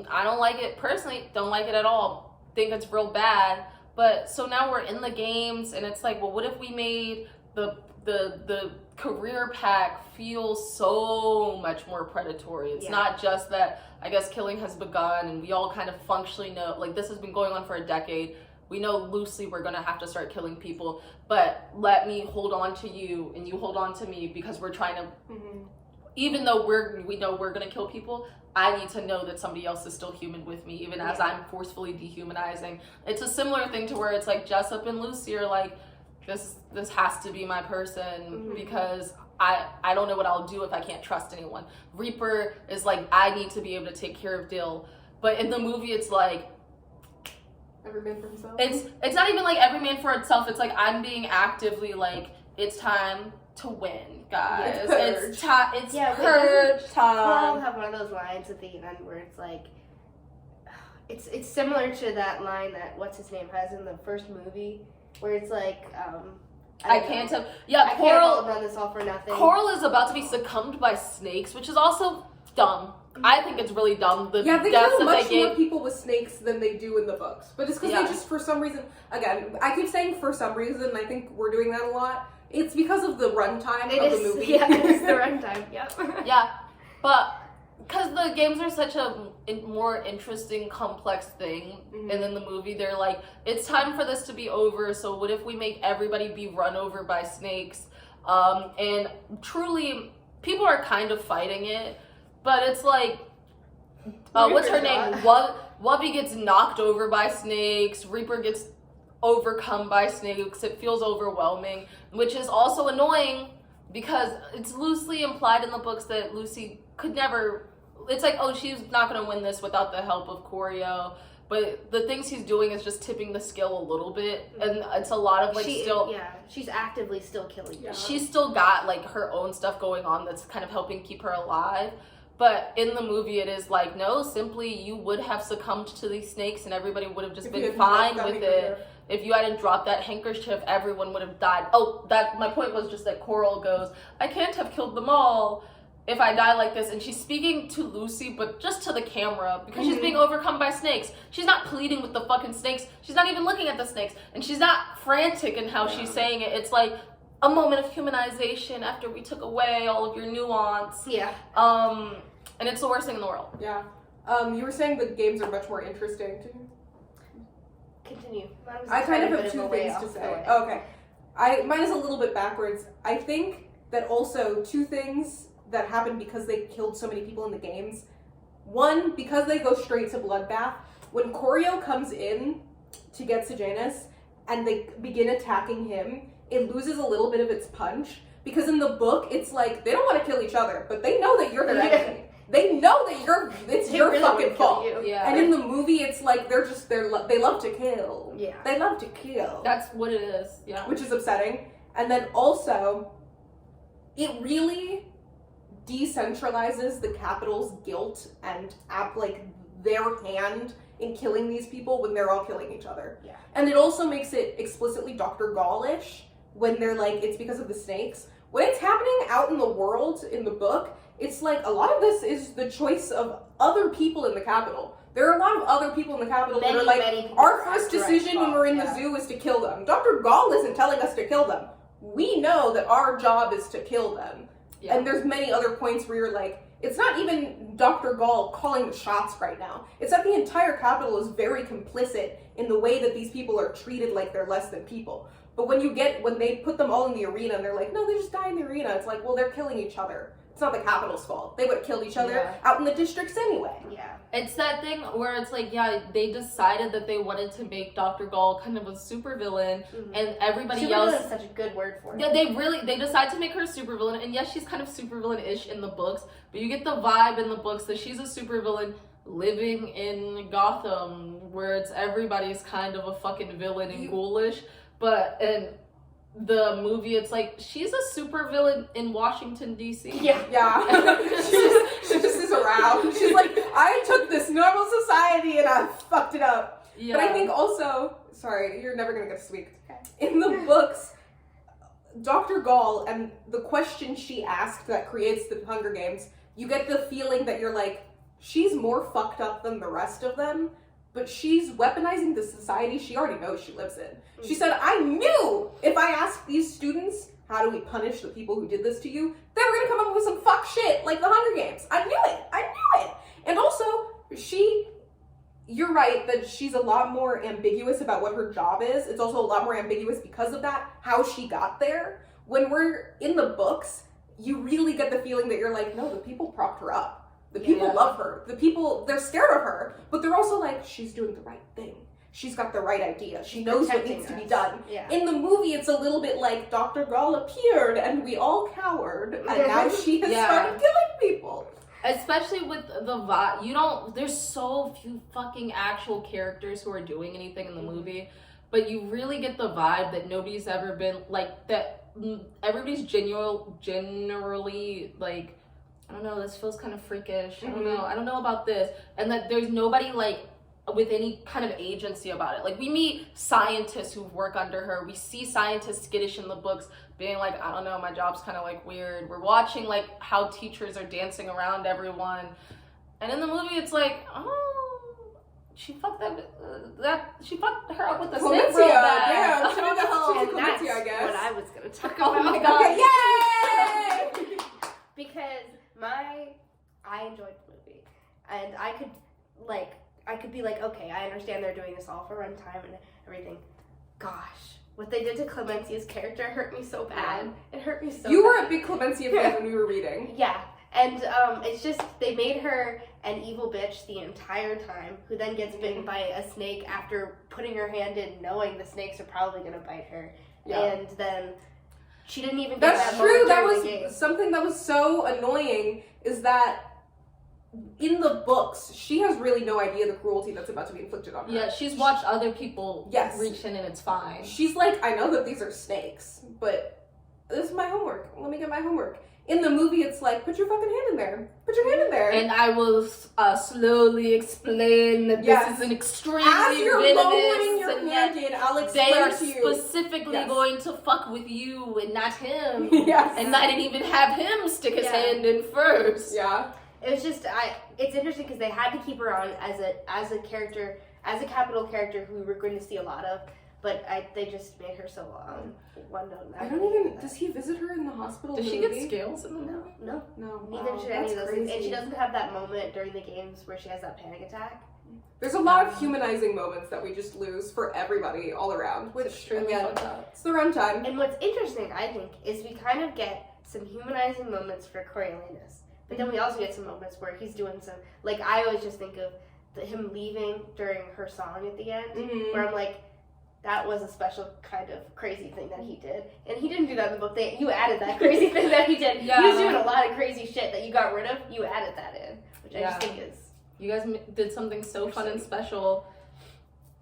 S1: I don't like it. Personally, don't like it at all. Think it's real bad. But, so now we're in the games, and it's like, well, what if we made the career pack feel so much more predatory? It's not just that, I guess, killing has begun, and we all kind of functionally know, like, this has been going on for a decade. We know loosely we're going to have to start killing people, but let me hold on to you and you hold on to me, because we're trying to, even though we know we're going to kill people, I need to know that somebody else is still human with me, even as I'm forcefully dehumanizing. It's a similar thing to where it's like Jessup and Lucy are like, this has to be my person, because I don't know what I'll do if I can't trust anyone. Reaper is like, I need to be able to take care of Dill. But in the movie, it's like,
S2: every man for himself.
S1: It's not even like every man for itself. It's like, I'm being actively like, it's time to win, guys. It's time. It's purge time.
S3: Coral have one of those lines at the end where it's like, it's similar to that line that what's his name has in the first movie, where it's like,
S1: I can't tell.
S3: I
S1: Coral
S3: can't hold on this all for nothing.
S1: Coral is about to be succumbed by snakes, which is also dumb. I think it's really dumb. The
S2: Yeah, they
S1: deaths
S2: kill
S1: that
S2: much
S1: they
S2: more
S1: gave.
S2: people with snakes than they do in the books. But it's because
S1: Yeah.
S2: they just, for some reason, again, I keep saying for some reason, and I think we're doing that a lot. It's because of the runtime of the movie.
S3: Yeah, it's the runtime. Yep.
S1: Yeah, but because the games are such a more interesting, complex thing,
S2: Mhm.
S1: and in the movie they're like, it's time for this to be over. So what if we make everybody be run over by snakes? And truly, people are kind of fighting it, but it's like, what's her name? Wubby gets knocked over by snakes. Reaper gets overcome by snakes. It feels overwhelming, which is also annoying because it's loosely implied in the books that Lucy could never. It's like, oh, she's not going to win this without the help of Koryo. But the things he's doing is just tipping the scale a little bit, and it's a lot of like
S3: she's actively still killing them.
S1: She's still got like her own stuff going on that's kind of helping keep her alive. But in the movie, it is like, no, simply you would have succumbed to these snakes and everybody would have just been fine with it. If you hadn't dropped that handkerchief, everyone would have died. Oh, my point was just that Coral goes, I can't have killed them all if I die like this. And she's speaking to Lucy, but just to the camera, because she's being overcome by snakes. She's not pleading with the fucking snakes. She's not even looking at the snakes. And she's not frantic in how she's saying it. It's like a moment of humanization after we took away all of your nuance.
S3: Yeah.
S1: And it's the worst thing in the world.
S2: Yeah. You were saying the games are much more interesting to you?
S3: Continue.
S2: I kind of have two things to say. Okay. Mine is a little bit backwards. I think that also two things that happen because they killed so many people in the games. One, because they go straight to bloodbath. When Koryo comes in to get Sejanus and they begin attacking him, it loses a little bit of its punch. Because in the book, it's like, they don't want to kill each other, but they know that you're their enemy. They know that it's your
S3: really
S2: fucking fault.
S1: Yeah.
S2: And in the movie, it's like they love to kill.
S3: Yeah.
S2: They love to kill.
S1: That's what it is. Yeah.
S2: Which is upsetting. And then also, it really decentralizes the capital's guilt and their hand in killing these people when they're all killing each other.
S3: Yeah.
S2: And it also makes it explicitly Dr. Gaulish when they're like, it's because of the snakes. When it's happening out in the world in the book, it's like a lot of this is the choice of other people in the capital. There are a lot of other people in the capital that are like, our first decision when we're in the zoo is to kill them. Dr. Gall isn't telling us to kill them. We know that our job is to kill them.
S1: Yeah.
S2: And there's many other points where you're like, it's not even Dr. Gall calling the shots right now. It's that the entire capital is very complicit in the way that these people are treated like they're less than people. But when they put them all in the arena and they're like, no, they just die in the arena. It's like, well, they're killing each other. It's not the capital's fault. They would have killed each other out in the districts anyway.
S3: Yeah.
S1: It's that thing where it's like, yeah, they decided that they wanted to make Dr. Gall kind of a supervillain, and everybody else.
S3: Supervillain is such a good word for it.
S1: Yeah, they decide to make her a supervillain, and yes, she's kind of supervillain-ish in the books, but you get the vibe in the books that she's a supervillain living in Gotham, where it's everybody's kind of a fucking villain and ghoulish, but in the movie, it's like, she's a supervillain in Washington, D.C.
S3: Yeah.
S2: she just is around. She's like, I took this normal society and I fucked it up.
S1: Yeah.
S2: But I think also, sorry, you're never gonna get to speak. Okay. In the books, Dr. Gall and the question she asked that creates the Hunger Games, you get the feeling that you're like, she's more fucked up than the rest of them, but she's weaponizing the society she already knows she lives in. She said, I knew if I asked these students, how do we punish the people who did this to you, they were gonna come up with some fuck shit like the Hunger Games. I knew it. And also, you're right that she's a lot more ambiguous about what her job is. It's also a lot more ambiguous because of that, how she got there. When we're in the books, you really get the feeling that you're like, no, the people propped her up. The people love her. The people, they're scared of her, but they're also like, she's doing the right thing. She's got the right idea. She knows what needs to be done.
S3: Yeah.
S2: In the movie, it's a little bit like Dr. Gall appeared and we all cowered, and now she has started killing people.
S1: Especially with the vibe, there's so few fucking actual characters who are doing anything in the movie, but you really get the vibe that nobody's ever been, like, that everybody's generally, like, I don't know, this feels kind of freakish, I don't know about this, and that there's nobody, like, with any kind of agency about it. Like, we meet scientists who work under her. We see scientists skittish in the books being like, I don't know, my job's kind of like weird. We're watching like how teachers are dancing around everyone. And in the movie, it's like, oh, she fucked she fucked her up with the snake real bad.
S2: Yeah, she did the hell
S3: And that's
S2: I guess.
S3: what I was going to talk
S1: Oh
S3: about.
S1: my God.
S2: Yay!
S3: Because I enjoyed the movie, and I could be like, okay, I understand they're doing this all for runtime and everything. Gosh, what they did to Clemencia's character hurt me so bad. It hurt me so
S2: You
S3: bad.
S2: were a big Clemencia fan when we were reading.
S3: Yeah, and it's just, they made her an evil bitch the entire time, who then gets bitten by a snake after putting her hand in, knowing the snakes are probably going to bite her.
S2: Yeah.
S3: And then she didn't even get
S2: That's
S3: that
S2: true.
S3: moment
S2: That
S3: during
S2: was
S3: the game.
S2: something that was so annoying, is that in the books, she has really no idea the cruelty that's about to be inflicted on her.
S1: Yeah, she's watched other people
S2: Yes.
S1: reach in and it's fine.
S2: She's like, I know that these are snakes, but this is my homework. Let me get my homework. In the movie, it's like, put your fucking hand in there. Put your hand in there.
S1: And I will slowly explain that
S2: Yes.
S1: this is an extremely
S2: as you're lowering
S1: venomous,
S2: your
S1: and
S2: hand
S1: yet
S2: in, I'll
S1: they
S2: explain
S1: are
S2: to you.
S1: specifically
S2: Yes.
S1: going to fuck with you and not him.
S2: Yes.
S1: And I didn't even have him stick his
S3: Yeah.
S1: hand in first.
S2: Yeah.
S3: It was just, it's interesting because they had to keep her on as a character, as a capital character who we were going to see a lot of, but they just made her so one note.
S2: I don't even, does he visit her in the hospital?
S1: Does
S2: in
S1: she
S2: the
S1: get
S2: movie?
S1: scales in the movie?
S3: No.
S2: No.
S3: Neither
S2: Wow,
S3: should any of
S2: that's
S3: those things. And
S2: crazy.
S3: she doesn't have that moment during the games where she has that panic attack.
S2: There's a lot of humanizing moments that we just lose for everybody all around, which,
S1: It's extremely
S2: again,
S1: fucked up.
S2: it's the runtime.
S3: And what's interesting, I think, is we kind of get some humanizing moments for Coriolanus. But then we also get some moments where he's doing some, like, I always just think of him leaving during her song at the end,
S2: Mhm.
S3: where I'm like, that was a special kind of crazy thing that he did. And he didn't do that in the book. You added that crazy thing that he did.
S1: Yeah.
S3: He was doing a lot of crazy shit that you got rid of. You added that in, which I just
S1: Yeah.
S3: think is...
S1: You guys did something so fun and special.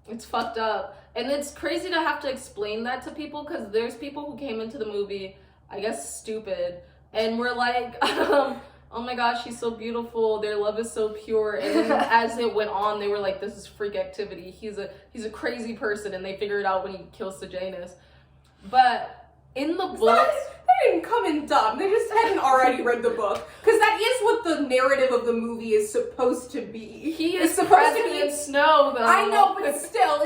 S1: It's fucked up. And it's crazy to have to explain that to people, because there's people who came into the movie, I guess stupid, and were like, oh my gosh, she's so beautiful, their love is so pure. And then as it went on, they were like, this is freak activity. He's a crazy person, and they figured it out when he kills Sejanus. But in the books...
S2: They didn't come in dumb. They just hadn't already read the book. Because that is what the narrative of the movie is supposed to be.
S1: He
S2: It's
S1: is
S2: supposed to
S1: President
S2: be...
S1: Snow, though.
S2: I know, but still,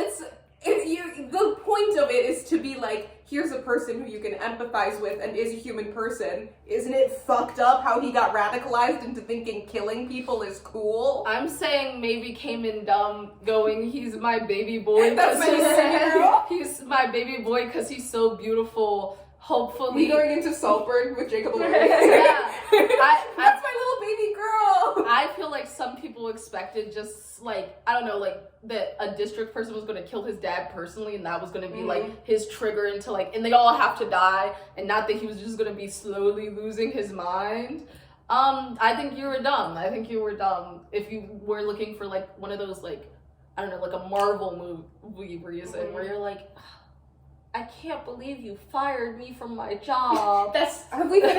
S2: the point of it is to be like, here's a person who you can empathize with and is a human person. Isn't it fucked up how he got radicalized into thinking killing people is cool?
S1: I'm saying maybe came in dumb, going, he's my baby boy.
S2: That's
S1: 'cause
S2: my baby girl?
S1: He's my baby boy because he's so beautiful. Hopefully.
S2: We going into Saltburn with Jacob Elordi.
S1: Yeah.
S2: That's my little baby girl.
S1: I feel like some people expected just like, I don't know, like that a district person was going to kill his dad personally, and that was going to be like his trigger into like, and they all have to die, and not that he was just going to be slowly losing his mind. I think you were dumb. I think you were dumb if you were looking for like one of those like, I don't know, like a Marvel movie reason where you're like, I can't believe you fired me from my job.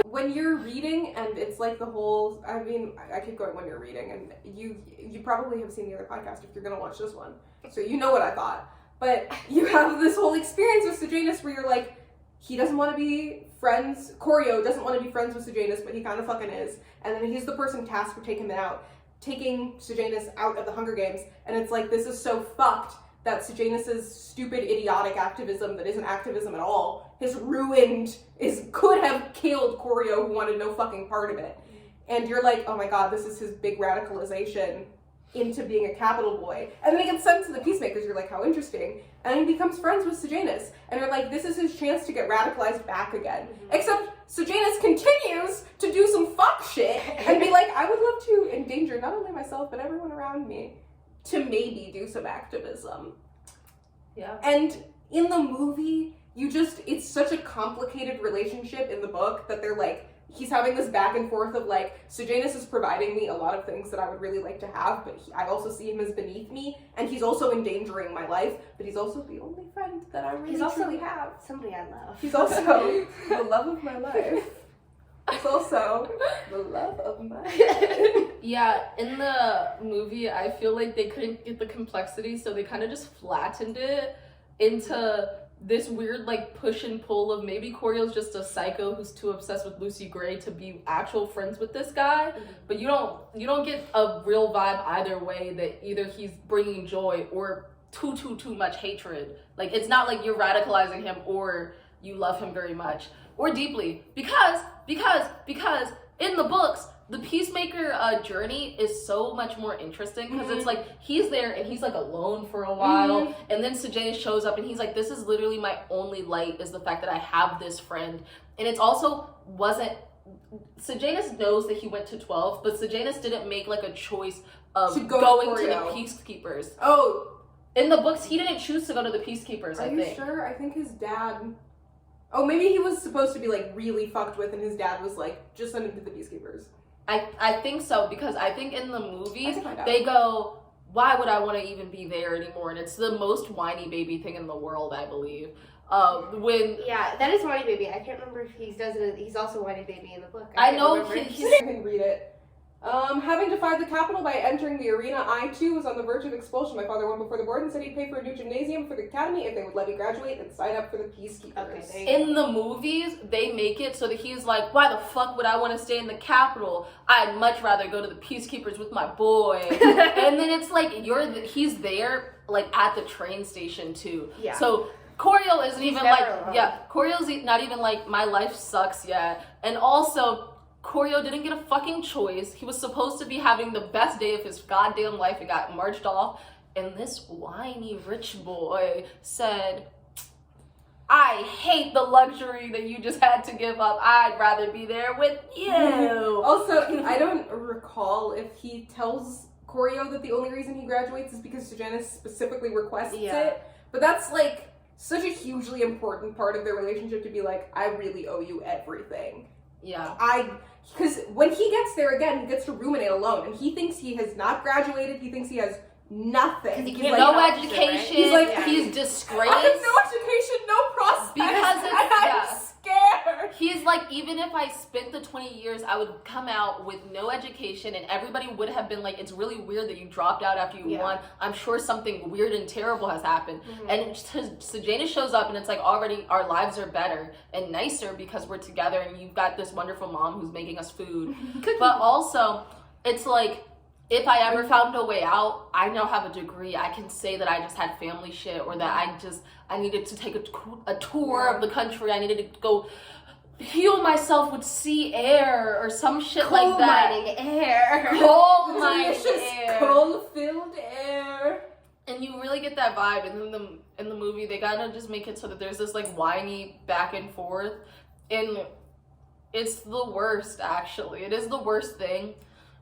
S2: When you're reading and it's like the whole, I mean, I keep going when you're reading, and you probably have seen the other podcast if you're gonna watch this one, so you know what I thought. But you have this whole experience with Sejanus where you're like, he doesn't want to be friends, Corio doesn't want to be friends with Sejanus, but he kind of fucking is, and then he's the person tasked with taking Sejanus out of the Hunger Games, and it's like, this is so fucked that Sejanus's stupid, idiotic activism that isn't activism at all could have killed Corio, who wanted no fucking part of it. And you're like, oh my god, this is his big radicalization into being a capital boy. And then he gets sent to the Peacemakers, you're like, how interesting. And then he becomes friends with Sejanus. And you're like, this is his chance to get radicalized back again. Except Sejanus continues to do some fuck shit and be like, I would love to endanger not only myself, but everyone around me, to maybe do some activism.
S1: Yeah.
S2: And in the movie, it's such a complicated relationship in the book that they're like, he's having this back and forth of like, Sejanus is providing me a lot of things that I would really like to have, but I also see him as beneath me, and he's also endangering my life, but he's also the only friend that I really truly have.
S3: Somebody I love.
S2: He's also the love of my life. He's also the love of my life.
S1: Yeah, in the movie, I feel like they couldn't get the complexity, so they kind of just flattened it into this weird like push and pull of maybe Corio's just a psycho who's too obsessed with Lucy Gray to be actual friends with this guy, but you don't get a real vibe either way that either he's bringing joy or too much hatred. Like it's not like you're radicalizing him or you love him very much or deeply because in the books the Peacemaker journey is so much more interesting because it's like he's there and he's like alone for a while and then Sejanus shows up and he's like, this is literally my only light is the fact that I have this friend. And it's also Sejanus knows that he went to 12, but Sejanus didn't make like a choice of going to the Peacekeepers.
S2: Oh,
S1: in the books he didn't choose to go to the Peacekeepers.
S2: Are you sure? I think his dad. Oh, maybe he was supposed to be like really fucked with and his dad was like, just send him to the Peacekeepers.
S1: I think so, because I think in the movies they go, why would I want to even be there anymore? And it's the most whiny baby thing in the world, I believe.
S3: That is whiny baby. I can't remember if he does it. He's also whiny baby in the book.
S1: I know
S2: I can read it. Having defied the capital by entering the arena, I too was on the verge of expulsion. My father went before the board and said he'd pay for a new gymnasium for the academy if they would let me graduate and sign up for the Peacekeepers.
S1: In the movies, they make it so that he's like, why the fuck would I want to stay in the capital? I'd much rather go to the Peacekeepers with my boy. And then it's like he's there like at the train station too. Yeah. So Corio isn't even like Corio's not even like my life sucks yet. And also Corio didn't get a fucking choice. He was supposed to be having the best day of his goddamn life and got marched off. And this whiny rich boy said, I hate the luxury that you just had to give up. I'd rather be there with you.
S2: Also, I don't recall if he tells Corio that the only reason he graduates is because Sejanus specifically requests it. But that's like such a hugely important part of their relationship to be like, I really owe you everything.
S1: Yeah.
S2: Because when he gets there again, he gets to ruminate alone, and he thinks he has not graduated. He thinks he has nothing.
S1: He's like, no education. He's like, he's disgraced.
S2: I have no education, no prospects.
S1: Because
S2: I'm scared.
S1: He's like, even if I spent the 20 years, I would come out with no education, and everybody would have been like, it's really weird that you dropped out after you won. I'm sure something weird and terrible has happened. And Sejanus shows up, and it's like, already our lives are better and nicer because we're together, and you've got this wonderful mom who's making us food. But also, it's like, if I ever found a way out, I now have a degree. I can say that I just had family shit, or that I needed to take a tour of the country. I needed to go heal myself with sea air or some shit like that. Coal mining air.
S2: Coal-filled air.
S1: And you really get that vibe. And then in the movie, they kind of just make it so that there's this like whiny back and forth. And it's the worst, actually. It is the worst thing.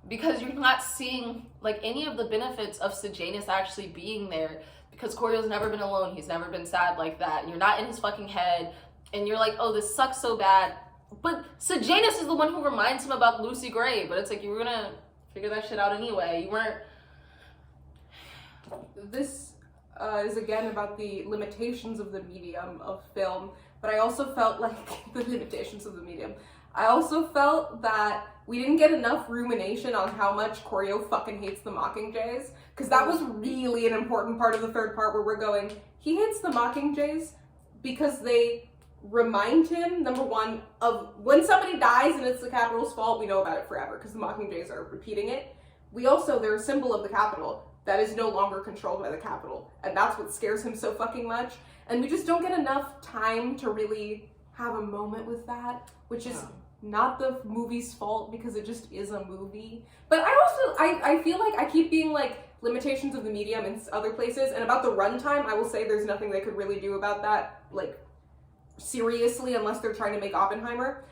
S1: Because you're not seeing like any of the benefits of Sejanus actually being there. Because Corio's never been alone. He's never been sad like that. And you're not in his fucking head. And you're like, oh, this sucks so bad. But Sejanus is the one who reminds him about Lucy Gray. But it's like, you were gonna figure that shit out anyway. You weren't.
S2: This is again about the limitations of the medium of film. But I also felt like the limitations of the medium. I also felt that we didn't get enough rumination on how much Corio fucking hates the Mockingjays. Because that was really an important part of the third part where we're going, he hates the Mockingjays because they remind him, number one, of when somebody dies and it's the Capitol's fault, we know about it forever because the Mockingjays are repeating it. They're a symbol of the Capitol that is no longer controlled by the Capitol. And that's what scares him so fucking much. And we just don't get enough time to really have a moment with that, which is not the movie's fault because it just is a movie. But I feel like I keep being like limitations of the medium in other places, and about the runtime, I will say there's nothing they could really do about that, like, seriously, unless they're trying to make Oppenheimer.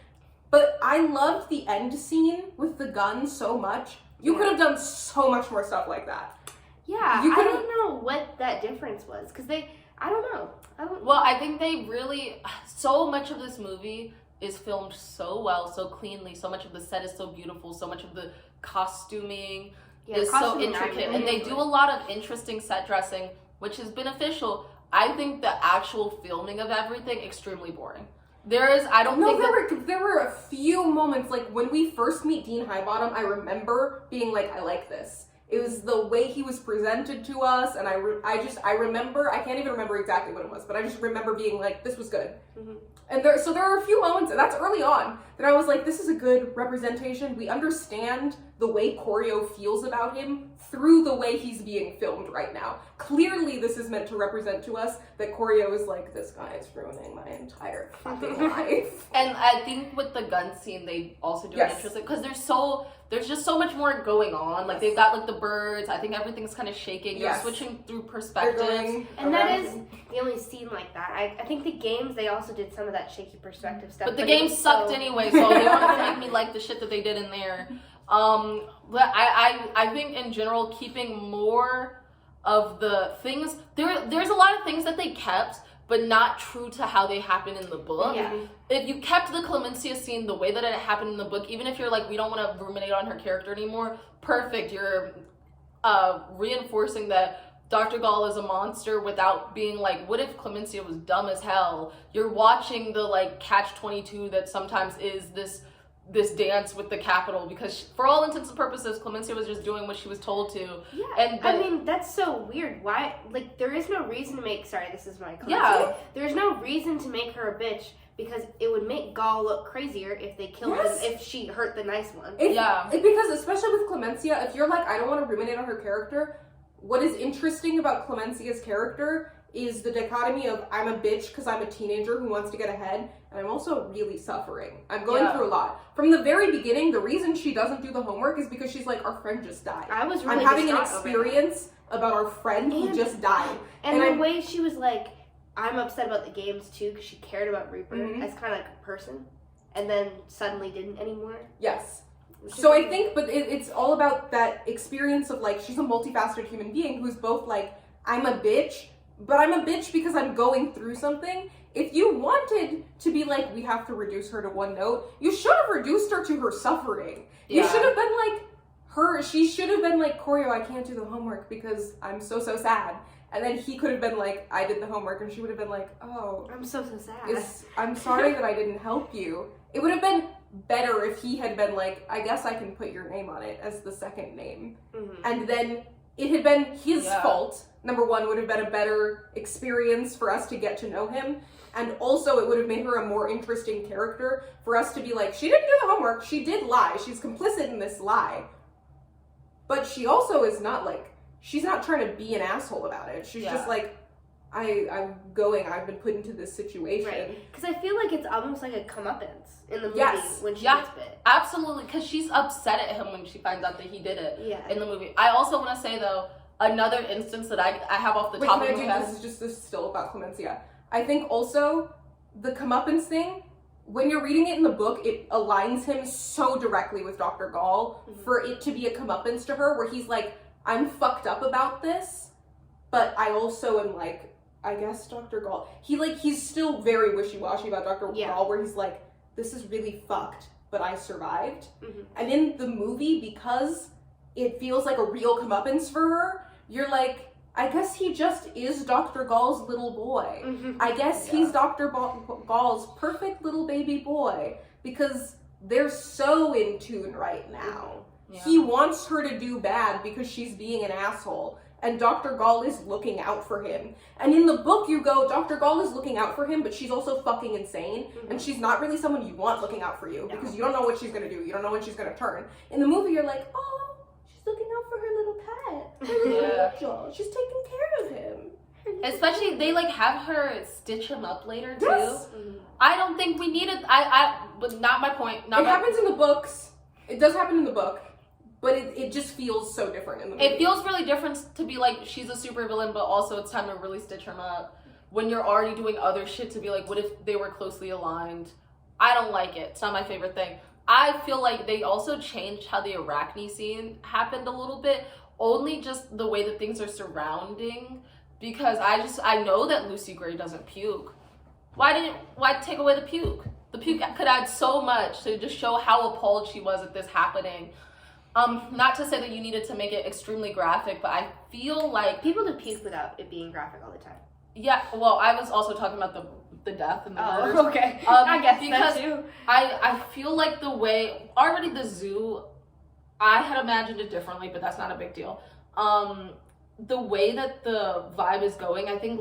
S2: But I loved the end scene with the gun so much. You could have done so much more stuff like that.
S3: Yeah, I don't know what that difference was, because I don't know.
S1: Well, I think they really, so much of this movie is filmed so well, so cleanly, so much of the set is so beautiful, so much of the costuming is so intricate, and they do a lot of interesting set dressing, which is beneficial. I think the actual filming of everything extremely boring. I don't think
S2: there were a few moments, like, when we first meet Dean Highbottom, I remember being like, I like this. It was the way he was presented to us, and I remember, I can't even remember exactly what it was, but I just remember being like, this was good.
S3: Mm-hmm.
S2: And there are a few moments, and that's early on, that I was like, this is a good representation. We understand the way Koryo feels about him through the way he's being filmed right now. Clearly, this is meant to represent to us that Koryo is like, this guy is ruining my entire fucking life.
S1: And I think with the gun scene, they also do it interesting, because there's just so much more going on. Like, they've got, like, the birds. I think everything's kind of shaking. They're switching through perspectives.
S3: And that is the only scene like that. I think the games, they also did some of that shaky perspective stuff.
S1: But the game sucked anyway, so they wanted to make me like the shit that they did in there. But I think in general, keeping more of the things, there's a lot of things that they kept, but not true to how they happen in the book.
S3: Yeah.
S1: If you kept the Clemencia scene the way that it happened in the book, even if you're like, we don't want to ruminate on her character anymore, perfect. You're reinforcing that Dr. Gall is a monster without being like, what if Clemencia was dumb as hell? You're watching the, like, catch-22 that sometimes is this dance with the capital, because for all intents and purposes, Clemencia was just doing what she was told to.
S3: Yeah, I mean, that's so weird. Why? Like, there is no reason to make, sorry, this is my Clemencia.
S1: Yeah.
S3: There's no reason to make her a bitch, because it would make Gall look crazier if they killed him, if she hurt the nice one.
S2: Because especially with Clemencia, if you're like, I don't want to ruminate on her character, what is interesting about Clemencia's character is the dichotomy of, I'm a bitch because I'm a teenager who wants to get ahead, and I'm also really suffering. I'm going through a lot. From the very beginning, the reason she doesn't do the homework is because she's like, our friend just died.
S3: I was really
S2: I'm having an experience about our friend who just died.
S3: And the way she was like, I'm upset about the games too, because she cared about Reaper as kind of like a person, and then suddenly didn't anymore.
S2: Yes. So I think, but it's all about that experience of, like, she's a multifaceted human being who's both like, I'm a bitch, but I'm a bitch because I'm going through something. If you wanted to be like, we have to reduce her to one note, you should have reduced her to her suffering. You should have been like, she should have been like, Koryo, I can't do the homework because I'm so sad. And then he could have been like, I did the homework, and she would have been like, oh.
S3: I'm so sad.
S2: I'm sorry that I didn't help you. It would have been better if he had been like, I guess I can put your name on it as the second name. Mm-hmm. And then it had been his fault. Number one, would have been a better experience for us to get to know him. And also it would have made her a more interesting character for us to be like, she didn't do the homework, she did lie, she's complicit in this lie. But she also is not like, she's not trying to be an asshole about it. She's just like, I've been put into this situation.
S3: Right. Because I feel like it's almost like a comeuppance in the movie when she gets bit.
S1: Absolutely, because she's upset at him when she finds out that he did it in the movie. I also want to say, though, another instance that I have off the top of my head.
S2: This is still about Clemencia. I think also the comeuppance thing, when you're reading it in the book, it aligns him so directly with Dr. Gall for it to be a comeuppance to her, where he's like, I'm fucked up about this, but I also am like, I guess Dr. Gall, he's still very wishy-washy about Dr. Gall, where he's like, this is really fucked, but I survived. Mm-hmm. And in the movie, because it feels like a real comeuppance for her, you're like, I guess he just is Dr. Gall's little boy. Mm-hmm. I guess he's Dr. Gall's perfect little baby boy, because they're so in tune right now. Yeah. He wants her to do bad because she's being an asshole, and Dr. Gall is looking out for him. And in the book you go, Dr. Gall is looking out for him, but she's also fucking insane, and she's not really someone you want looking out for you, because you don't know what she's gonna do, you don't know when she's gonna turn. In the movie you're like, oh, she's looking out for her little pet, her little angel, she's taking care of him.
S1: Especially, they have her stitch him up later too.
S2: Yes.
S1: I don't think we needed, but not my point.
S2: It happens in the books, it does happen in the book. But it just feels so different in the movie.
S1: It feels really different to be like, she's a super villain, but also it's time to really stitch him up. When you're already doing other shit to be like, what if they were closely aligned? I don't like it. It's not my favorite thing. I feel like they also changed how the Arachne scene happened a little bit. Only just the way that things are surrounding. Because I know that Lucy Gray doesn't puke. Why take away the puke? The puke could add so much to just show how appalled she was at this happening. Not to say that you needed to make it extremely graphic, but I feel like
S3: people do puke without it being graphic all the time.
S1: Yeah, well, I was also talking about the the death and the murders.
S3: Oh, okay. I guess
S1: because
S3: that too.
S1: I feel like the way already the zoo, I had imagined it differently, but that's not a big deal. The way that the vibe is going, I think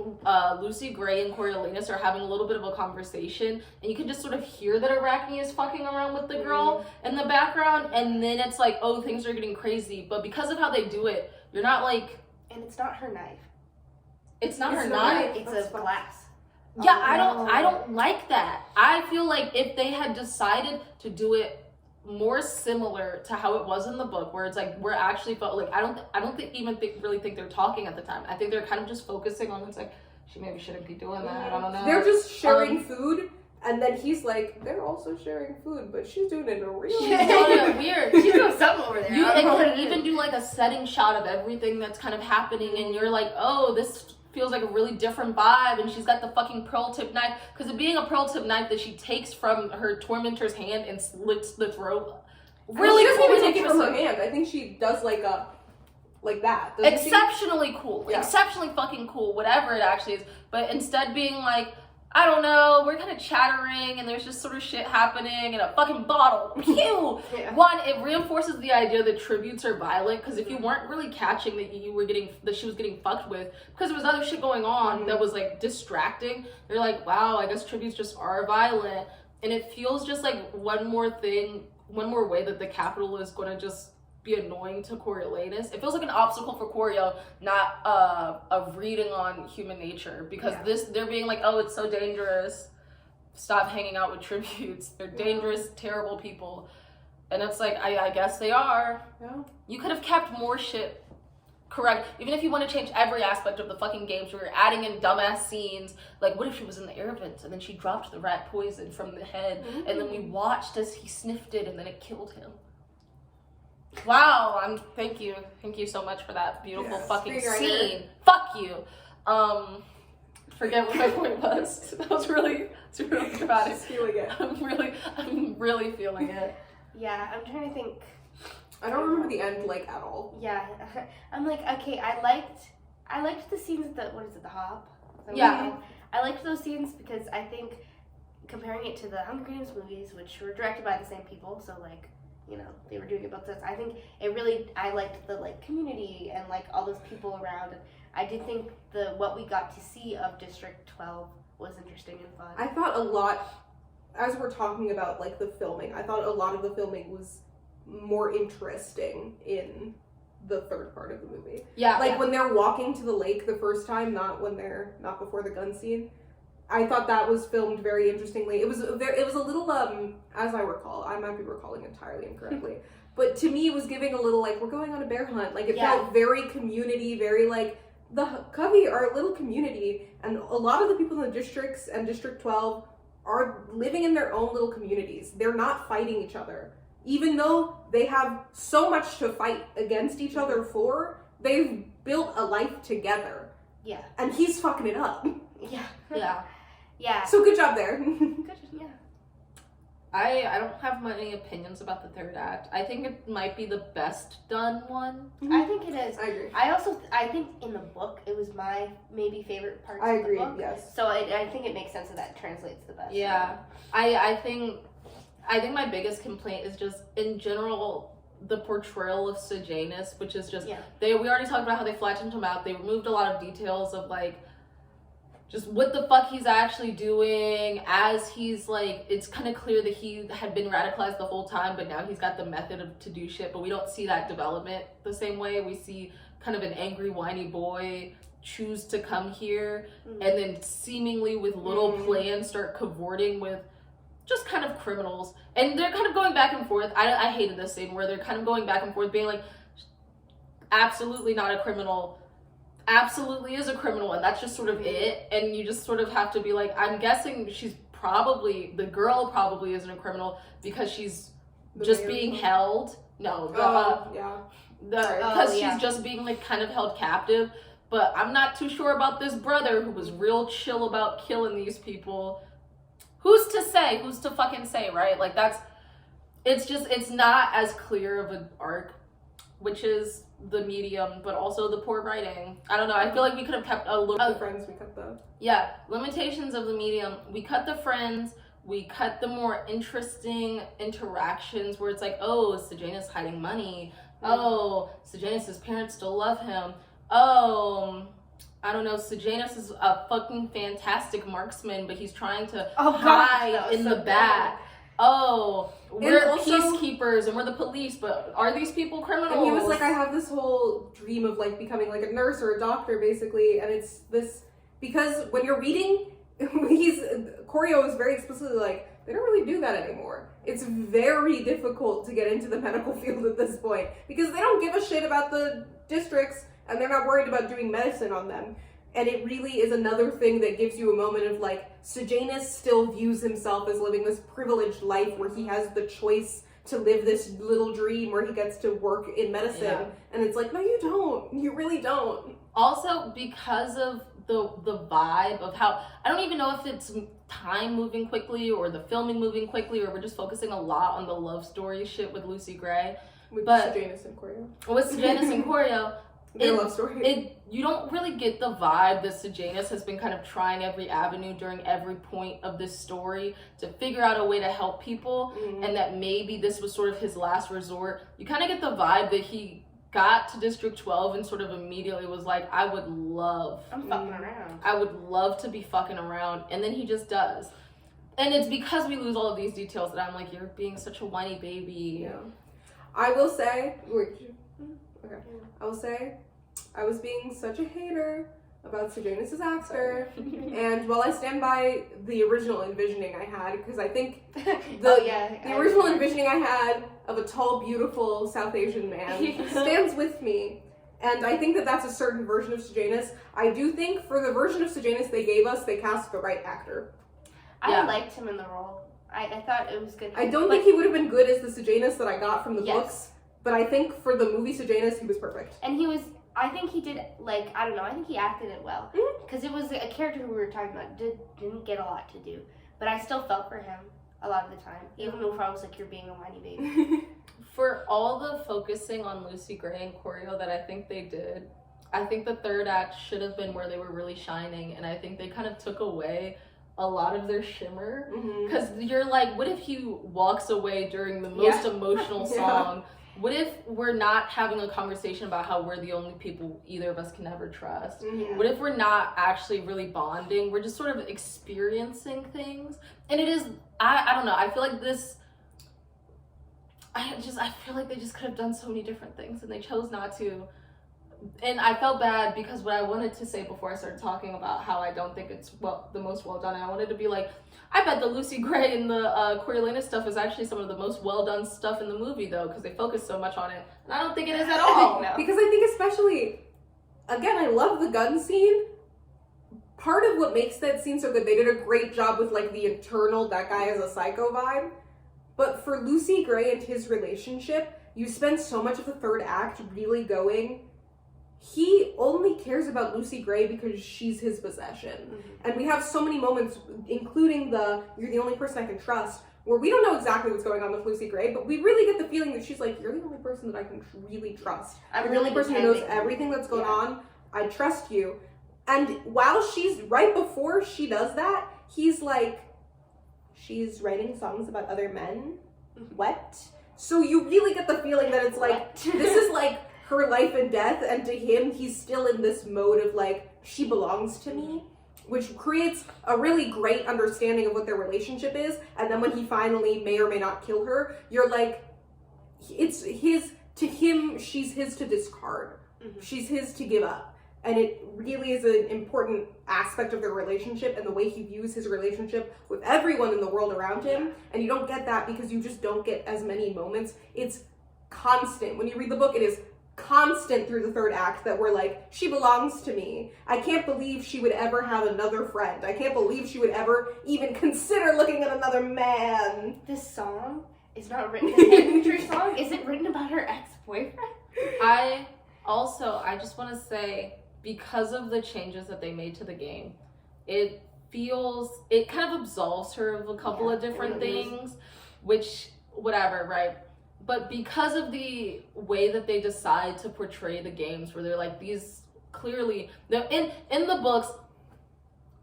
S1: Lucy Gray and Coriolanus are having a little bit of a conversation, and you can just sort of hear that Arachne is fucking around with the girl in the background, and then it's like, oh, things are getting crazy. But because of how they do it, you're not like...
S3: And it's not her knife.
S1: It's not her knife.
S3: It's a glass.
S1: Yeah, I don't like that. I feel like if they had decided to do it more similar to how it was in the book, where it's like we're actually felt like I don't really think they're talking at the time. I think they're kind of just focusing on it's like she maybe shouldn't be doing that. I don't know.
S2: They're just sharing food, and then he's like, they're also sharing food, but she's doing it in a real
S3: She's doing it weird. She's doing something over there.
S1: You can even do like a setting shot of everything that's kind of happening, and you're like, oh, this feels like a really different vibe, and she's got the fucking pearl tip knife, because it being a pearl tip knife that she takes from her tormentor's hand and slits the throat. Really,
S2: she doesn't
S1: cool
S2: even
S1: and
S2: take it from her
S1: interesting.
S2: hand. I think she does like that.
S1: Exceptionally cool,
S2: Yeah.
S1: exceptionally fucking cool, whatever it actually is. But instead being like, I don't know, we're kind of chattering and there's just sort of shit happening in a fucking bottle. Pew!
S3: Yeah.
S1: One, it reinforces the idea that tributes are violent, because if you weren't really catching that that she was getting fucked with, because there was other shit going on that was like distracting, you're like, wow, I guess tributes just are violent. And it feels just like one more way that the Capitol is going to just be annoying to Coriolanus. It feels like an obstacle for Corio, not a reading on human nature, because they're being like, oh, it's so dangerous, stop hanging out with tributes, they're dangerous, terrible people. And it's like, I guess they are.
S2: Yeah.
S1: You could have kept more shit correct, even if you want to change every aspect of the fucking games where you're adding in dumbass scenes, like what if she was in the air vents and then she dropped the rat poison from the head, and then we watched as he sniffed it and then it killed him. Wow, thank you so much for that beautiful fucking scene. Fuck you. Forget what my point was. It's really dramatic.
S2: She's feeling it.
S1: I'm really feeling it.
S3: Yeah, I'm trying to think.
S2: I don't remember the end like at all.
S3: Yeah, I'm like, okay, I liked the scenes at the Hop?
S1: Yeah.
S3: I liked those scenes because I think comparing it to the Hunger Games movies, which were directed by the same people, so like, you know, they were doing it both sides. I think I liked the like community and like all those people around. And I did think what we got to see of District 12 was interesting and fun.
S2: I thought a lot, as we're talking about like the filming, I thought a lot of the filming was more interesting in the third part of the movie.
S1: Yeah.
S2: Like when they're walking to the lake the first time, not before the gun scene. I thought that was filmed very interestingly. It was a little, as I recall, I might be recalling entirely incorrectly, but to me it was giving a little like, we're going on a bear hunt. Like it felt very community, very like, the Covey are a little community, and a lot of the people in the districts and District 12 are living in their own little communities. They're not fighting each other. Even though they have so much to fight against each other for, they've built a life together.
S3: Yeah.
S2: And he's fucking it up.
S3: Yeah.
S1: Yeah.
S3: Yeah.
S2: So good job there.
S3: Good. Yeah.
S1: I don't have many opinions about the third act. I think it might be the best done one.
S3: I think it is.
S2: I agree.
S3: I think in the book it was my maybe favorite parts
S2: I
S3: of
S2: agree,
S3: the book.
S2: yes.
S3: So I think it makes sense that translates the best.
S1: Yeah. I think my biggest complaint is just in general the portrayal of Sejanus, which is just we already talked about how they flattened him out. They removed a lot of details of like just what the fuck he's actually doing, as he's like, it's kind of clear that he had been radicalized the whole time, but now he's got the method to do shit, but we don't see that development the same way. We see kind of an angry, whiny boy choose to come here, and then seemingly with little plans start cavorting with just kind of criminals. And they're kind of going back and forth. I hated this scene where they're kind of going back and forth being like, absolutely not a criminal, absolutely is a criminal, and that's just sort of it. And you just sort of have to be like, I'm guessing the girl probably isn't a criminal because she's just being held. No, because she's just being like kind of held captive. But I'm not too sure about this brother who was real chill about killing these people. Who's to say? Who's to fucking say, right? Like it's not as clear of an arc, which is the medium, but also the poor writing. I don't know. I feel like we could have kept a little.
S2: The friends, we cut the.
S1: Yeah, limitations of the medium. We cut the friends. We cut the more interesting interactions where it's like, oh, Sejanus hiding money. Oh, Sejanus' parents still love him. Oh, I don't know, Sejanus is a fucking fantastic marksman, but he's trying to hide in the back. Oh, we're
S2: also,
S1: peacekeepers and we're the police, but are these people criminals?
S2: And he was like, I have this whole dream of like becoming like a nurse or a doctor, basically, and it's this because when you're reading, Choreo is very explicitly like, they don't really do that anymore. It's very difficult to get into the medical field at this point because they don't give a shit about the districts and they're not worried about doing medicine on them. And it really is another thing that gives you a moment of like, Sejanus still views himself as living this privileged life where he has the choice to live this little dream where he gets to work in medicine. Yeah. And it's like, no, you don't. You really don't.
S1: Also, because of the vibe of how, I don't even know if it's time moving quickly or the filming moving quickly or we're just focusing a lot on the love story shit with Lucy Gray.
S2: With Sejanus and Choreo.
S1: With Sejanus and Choreo.
S2: Their love story.
S1: You don't really get the vibe that Sejanus has been kind of trying every avenue during every point of this story to figure out a way to help people, and that maybe this was sort of his last resort. You kind of get the vibe that he got to District 12 and sort of immediately was like, I would love to be fucking around, and then he just does. And it's because we lose all of these details that I'm like, you're being such a whiny baby.
S2: Yeah. I will say, I will say, I was being such a hater about Sejanus' actor, and while I stand by the original envisioning I had, because I think the original envisioning I had of a tall, beautiful South Asian man stands with me, and I think that that's a certain version of Sejanus. I do think for the version of Sejanus they gave us, they cast the right actor.
S3: I liked him in the role. I thought it was good.
S2: I don't think he would have been good as the Sejanus that I got from the books. But I think for the movie Sejanus, he was perfect.
S3: And I think he did, I think he acted it well. Because it was a character who we were talking about didn't get a lot to do. But I still felt for him a lot of the time. Even though I was like, you're being a whiny baby.
S1: For all the focusing on Lucy Gray and Choreo that I think they did, I think the third act should have been where they were really shining. And I think they kind of took away a lot of their shimmer. Because you're like, what if he walks away during the most emotional song? What if we're not having a conversation about how we're the only people either of us can ever trust? What if we're not actually really bonding? We're just sort of experiencing things. And it is, I don't know, I feel like this, I feel like they just could have done so many different things and they chose not to. And I felt bad because what I wanted to say before I started talking about how I don't think it's the most well done, I wanted to be like, I bet the Lucy Gray and the Coriolanus stuff is actually some of the most well done stuff in the movie though, because they focus so much on it. And I don't think it is at all.
S2: Because I think especially, again, I love the gun scene. Part of what makes that scene so good, they did a great job with like the internal, that guy is a psycho vibe. But for Lucy Gray and his relationship, you spend so much of the third act really going, he only cares about Lucy Gray because she's his possession. And we have so many moments, including you're the only person I can trust, where we don't know exactly what's going on with Lucy Gray, but we really get the feeling that she's like, you're the only person that I can really trust. You're the only person who knows everything that's going on. I trust you. And while right before she does that, he's like, she's writing songs about other men? What? So you really get the feeling that it's like, this is like, her life and death, and to him, he's still in this mode of like, she belongs to me, which creates a really great understanding of what their relationship is, and then when he finally may or may not kill her, you're like, it's his, to him, she's his to discard. She's his to give up. And it really is an important aspect of their relationship and the way he views his relationship with everyone in the world around him, and you don't get that because you just don't get as many moments. It's constant. When you read the book, it is constant through the third act that we're like, she belongs to me. I can't believe she would ever have another friend. I can't believe she would ever even consider looking at another man.
S3: This song is not written as a future song. Is it written about her ex-boyfriend?
S1: I just want to say, because of the changes that they made to the game, it kind of absolves her of a couple of different things, which, whatever, right? but because of the way that they decide to portray the games, where they're like these clearly, in the books,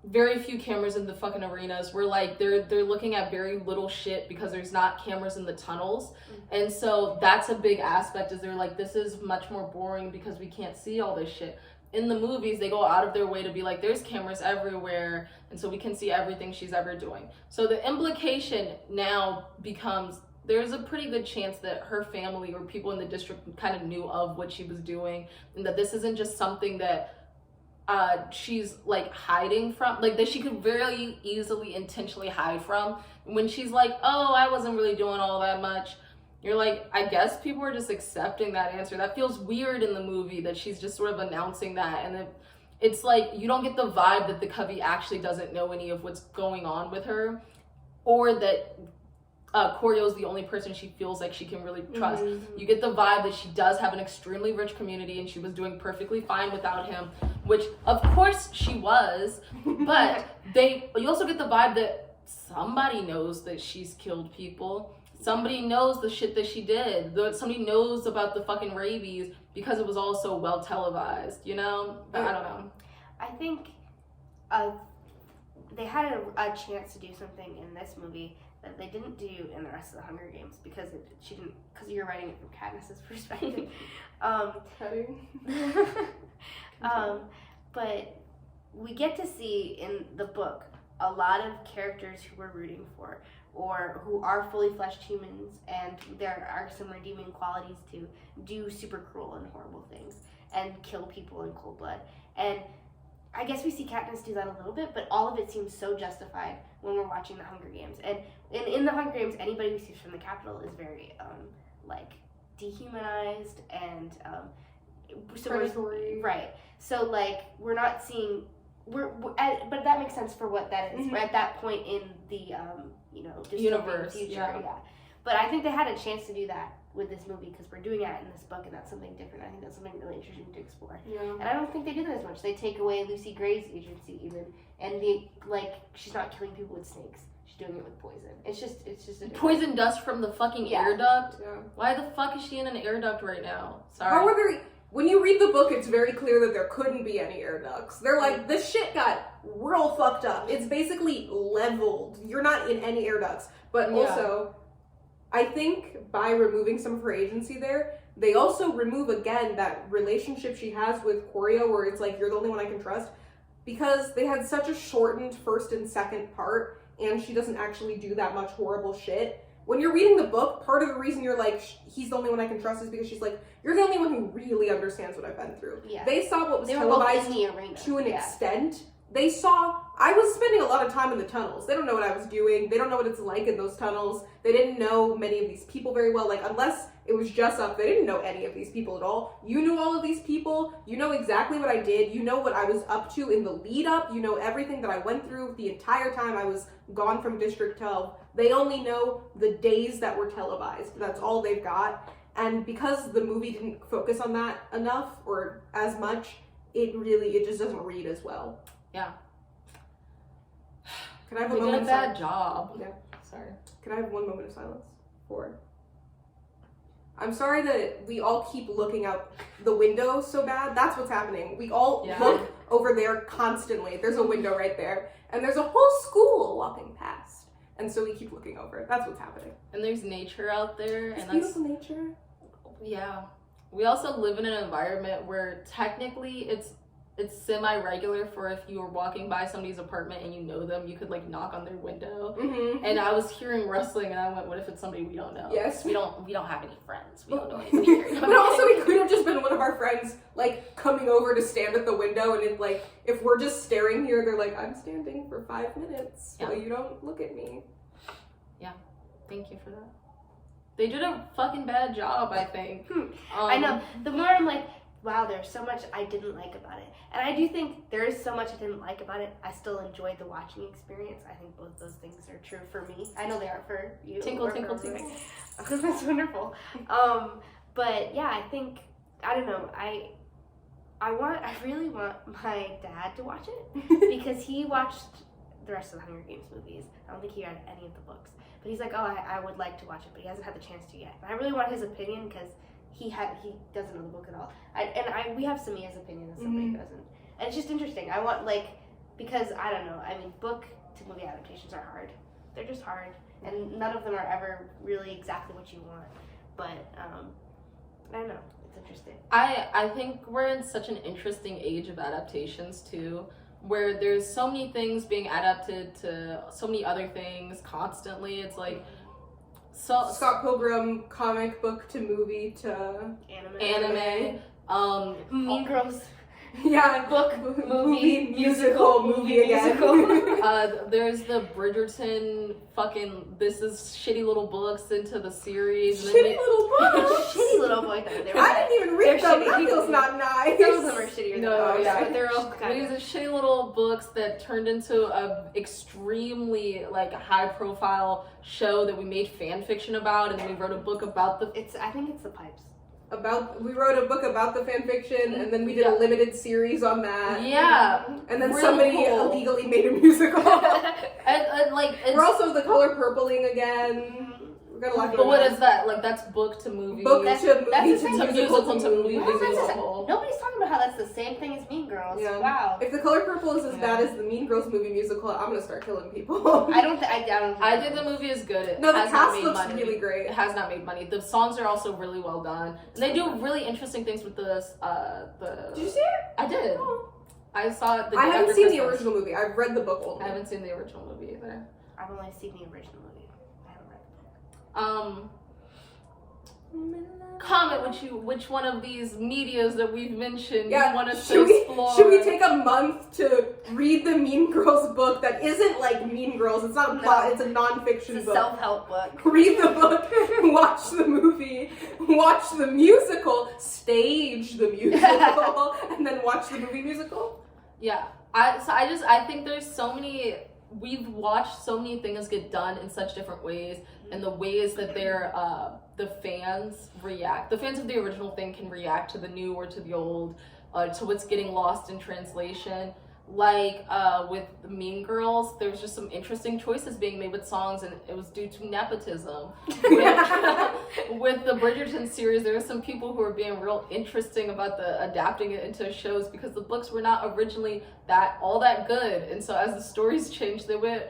S1: very few cameras in the fucking arenas, where like they're looking at very little shit because there's not cameras in the tunnels. And so that's a big aspect, is they're like, this is much more boring because we can't see all this shit. In the movies, they go out of their way to be like, there's cameras everywhere, and so we can see everything she's ever doing. So the implication now becomes, there's a pretty good chance that her family or people in the district kind of knew of what she was doing, and that this isn't just something that she's like hiding from, like that she could very easily intentionally hide from. When she's like, oh, I wasn't really doing all that much, you're like, I guess people are just accepting that answer. That feels weird in the movie, that she's just sort of announcing that, and then it's like you don't get the vibe that the Covey actually doesn't know any of what's going on with her, or that Koryo's the only person she feels like she can really trust. You get the vibe that she does have an extremely rich community and she was doing perfectly fine without him, which of course she was, but you also get the vibe that somebody knows that she's killed people. Somebody knows the shit that she did. Somebody knows about the fucking rabies because it was all so well televised, you know? But I don't know.
S3: I think they had a chance to do something in this movie that they didn't do in the rest of the Hunger Games because you're writing it from Katniss's perspective. But we get to see in the book a lot of characters who we're rooting for, or who are fully fleshed humans, and there are some redeeming qualities to do super cruel and horrible things and kill people in cold blood. And I guess we see Katniss do that a little bit, but all of it seems so justified when we're watching the Hunger Games. And in the Hunger Games, anybody who sees from the Capitol is very like dehumanized and
S2: predatory.
S3: Right. So like we're not seeing but that makes sense for what that is. We're at that point in the
S1: universe,
S3: future,
S1: yeah.
S3: But I think they had a chance to do that with this movie because we're doing that in this book, and that's something different. I think that's something really interesting to explore.
S2: Yeah.
S3: And I don't think they do that as much. They take away Lucy Gray's agency even, and she's not killing people with snakes. She's doing it with poison. It's just a
S1: Poison dust from the fucking air duct.
S2: Yeah.
S1: Why the fuck is she in an air duct right now? Sorry.
S2: How are there? When you read the book, it's very clear that there couldn't be any air ducts. They're like, this shit got real fucked up. It's basically leveled. You're not in any air ducts. But also, I think by removing some of her agency there, they also remove, again, that relationship she has with Koryo, where it's like, you're the only one I can trust. Because they had such a shortened first and second part, and she doesn't actually do that much horrible shit. When you're reading the book, part of the reason you're like, he's the only one I can trust is because she's like, you're the only one who really understands what I've been through.
S3: Yeah.
S2: They saw what was
S3: They were
S2: televised
S3: both in the arena.
S2: to an extent. They saw, I was spending a lot of time in the tunnels. They don't know what I was doing. They don't know what it's like in those tunnels. They didn't know many of these people very well. Like, unless it was just up, they didn't know any of these people at all. You knew all of these people. You know exactly what I did. You know what I was up to in the lead up. You know everything that I went through the entire time I was gone from District 12. They only know the days that were televised. That's all they've got. And because the movie didn't focus on that enough or as much, it just doesn't read as well.
S1: Yeah.
S2: Can I have
S1: They
S2: a
S1: did
S2: moment
S1: a
S2: of
S1: bad
S2: silence?
S1: job.
S2: Yeah.
S1: Sorry.
S2: Can I have one moment of silence I'm sorry that we all keep looking out the window so bad. That's what's happening. We all look over there constantly. There's a window right there. And there's a whole school walking past. And so we keep looking over. That's what's happening.
S1: And there's nature out there.
S2: It's
S1: and
S2: beautiful nature.
S1: Yeah. We also live in an environment where technically it's semi-regular for if you were walking by somebody's apartment and you know them, you could like knock on their window.
S2: Mm-hmm.
S1: And I was hearing rustling and I went, what if it's somebody we don't know?
S2: Yes.
S1: We don't have any friends. We don't know anybody here.
S2: But also it could have just been one of our friends like coming over to stand at the window, and it, like if we're just staring here, they're like, I'm standing for 5 minutes while you don't look at me.
S1: Yeah. Thank you for that. They did a fucking bad job, I think.
S3: I know. The more I'm like, wow, there's so much I didn't like about it. And I do think there is so much I didn't like about it. I still enjoyed the watching experience. I think both those things are true for me. I know they are for you.
S1: Tinkle, tinkle, tinkle.
S3: That's wonderful. But yeah, I think, I don't know, I really want my dad to watch it because he watched the rest of the Hunger Games movies. I don't think he read any of the books. But he's like, oh, I would like to watch it, but he hasn't had the chance to yet. And I really want his opinion because he doesn't know the book at all. We have Samia's opinion as somebody who doesn't. And it's just interesting. I want, because, I don't know, I mean, book to movie adaptations are hard. They're just hard. And none of them are ever really exactly what you want. But, I don't know. It's interesting.
S1: I think we're in such an interesting age of adaptations, too, where there's so many things being adapted to so many other things constantly. It's like
S2: Scott Pilgrim comic book to movie to
S1: anime.
S3: Mean Girls.
S2: Yeah,
S3: Book,
S2: movie, musical, movie again.
S1: There's the Bridgerton fucking this is shitty little books into the series.
S2: Shitty little books.
S3: Shitty little boy.
S2: I didn't even read them.
S3: shitty.
S2: That feels not nice.
S3: Some of them are shittier than
S1: No,
S3: others,
S1: yeah.
S3: but they're all kind
S1: These
S3: of...
S1: are shitty little books that turned into a extremely high profile show that we made fan fiction about, and then we wrote a book about the.
S3: I think it's the pipes.
S2: We wrote a book about the fan fiction, and then we did a limited series on that.
S1: Yeah,
S2: and then
S1: really
S2: somebody
S1: cool.
S2: illegally made a musical.
S1: and
S2: We're also The Color Purpling again. We got a lot.
S1: But what is that? That's book to movie.
S2: Book to movie
S3: that's
S2: to
S3: the same
S2: musical to movie.
S3: Wow, that's
S1: musical.
S3: nobody's talking about how that's the same thing as Mean Girls.
S2: Yeah.
S3: Wow.
S2: If The Color Purple is as bad as the Mean Girls movie musical, I'm gonna start killing people.
S3: I don't think.
S1: I think the movie is good. It
S2: No, the
S1: has not
S2: cast
S1: made
S2: looks
S1: money.
S2: really great.
S1: It has not made money. The songs are also really well done, and they do really interesting things with the.
S2: Did you see it?
S1: I did.
S2: Oh.
S1: I saw it.
S2: I haven't seen the original movie. I've read the book only.
S1: I haven't seen the original movie either.
S3: I've only seen the original movie. I haven't read the book.
S1: Comment which one of these medias that we've mentioned you want us to
S2: should
S1: explore.
S2: Should we take a month to read the Mean Girls book that isn't like Mean Girls? It's not a plot, it's a non-fiction
S3: It's a
S2: book.
S3: self-help book.
S2: Read the book, watch the movie, watch the musical, stage the musical, and then watch the movie musical?
S1: Yeah. I think there's so many. We've watched so many things get done in such different ways, and the ways that the fans react. The fans of the original thing can react to the new or to the old, to what's getting lost in translation. With the Mean Girls, there was just some interesting choices being made with songs, and it was due to nepotism. With the Bridgerton series, there were some people who were being real interesting about adapting it into shows because the books were not originally all that good, and so as the stories changed, they went,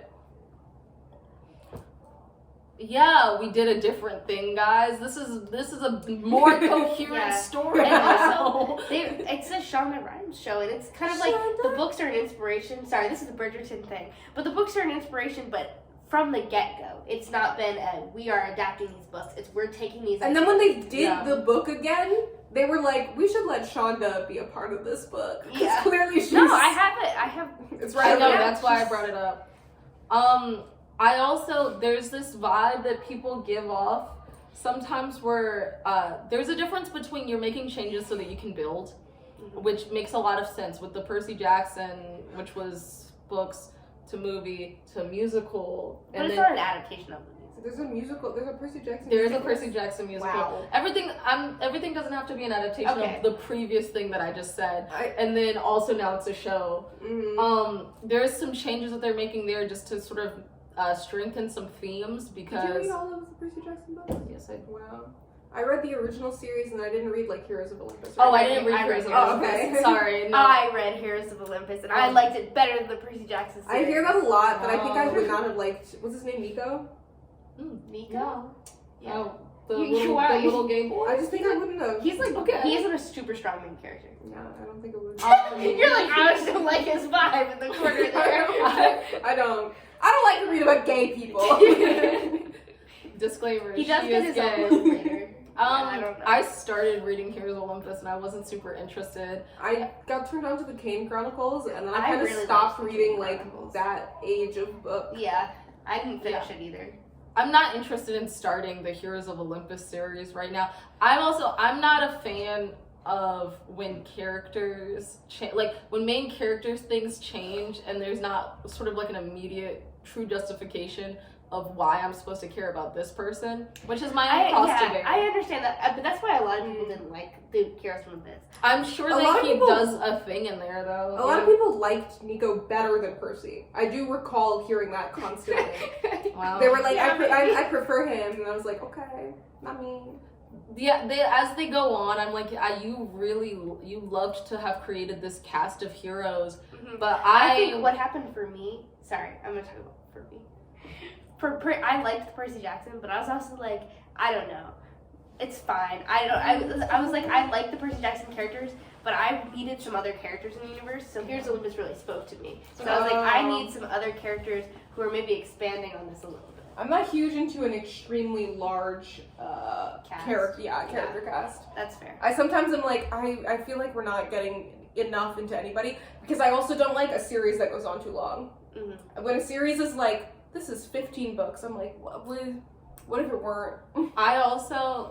S1: yeah, we did a different thing, guys. This is a more coherent story.
S3: And
S1: now.
S3: also, it's a Shonda Rhimes show, and it's kind of like the books are an inspiration. Sorry, this is the Bridgerton thing, but the books are an inspiration, but from the get-go, it's not been we are adapting these books. We're taking these.
S2: And then when they did the book again, they were like, we should let Shonda be a part of this book.
S3: Yeah.
S2: Clearly she's...
S3: No, I have it. I have.
S2: It's
S1: I
S2: right
S1: know,
S2: there.
S1: that's why I brought it up. There's this vibe that people give off sometimes where there's a difference between you're making changes so that you can build, which makes a lot of sense with the Percy Jackson, which was books to movie to musical.
S3: But it's not an adaptation of the music.
S2: There's a musical, there's a Percy Jackson
S1: There is a
S2: musical.
S1: Percy Jackson musical.
S2: Wow.
S1: Everything doesn't have to be an adaptation of the previous thing that I just said. And then also now it's a show.
S2: Mm-hmm.
S1: There's some changes that they're making there just to sort of strengthen some themes because.
S2: Did you read all of the Percy Jackson books?
S1: Yes, I did.
S2: Wow. I read the original series and I didn't read Heroes of Olympus.
S1: Oh, I didn't read Heroes of Olympus.
S2: Okay.
S1: Sorry. No.
S3: I read Heroes of Olympus and I liked it better than the Percy Jackson series.
S2: I hear that a lot, but I think I would not have liked. What's his name? Nico.
S3: Nico. Yeah.
S1: Oh, the
S3: You-
S1: little game boy.
S2: I just think I wouldn't have.
S3: He's like
S1: Okay.
S3: he isn't a super strong main character.
S2: Yeah, I don't think it would.
S3: You're like I just don't like his vibe in the corner there.
S2: I don't like to read about gay people.
S1: Disclaimer.
S3: He does
S1: she
S3: get
S1: is
S3: his
S1: gay.
S3: own book later. I don't know.
S1: I started reading Heroes of Olympus and I wasn't super interested.
S2: I got turned on to the Kane Chronicles, and then I
S3: I
S2: kind of
S3: really
S2: stopped
S3: liked the
S2: reading
S3: Kane Chronicles.
S2: that age of book.
S3: Yeah, I didn't finish it either.
S1: I'm not interested in starting the Heroes of Olympus series right now. I'm not a fan of when characters when main characters things change and there's not sort of like an immediate true justification of why I'm supposed to care about this person, which is my own cross to bear.
S3: I understand that, but that's why a lot of people didn't like the Heroes from Abyss.
S1: I'm sure that he does a thing in there, though.
S2: A lot of people liked Nico better than Percy. I do recall hearing that constantly.
S1: Wow.
S2: They were like, I prefer him, and I was like, okay, not me.
S1: Yeah, as they go on, I'm like, you loved to have created this cast of heroes, but
S3: I think what happened for me. Sorry, I'm gonna talk about for me. I liked Percy Jackson, but I was also like, I don't know, it's fine. I was like, I like the Percy Jackson characters, but I needed some other characters in the universe. So Heroes of Olympus really spoke to me. So I was like, I need some other characters who are maybe expanding on this a little bit.
S2: I'm not huge into an extremely large character cast.
S3: That's fair.
S2: I sometimes am like, I feel like we're not getting enough into anybody, because I also don't like a series that goes on too long. Mm-hmm. When a series is like, this is 15 books, I'm like, what if it weren't?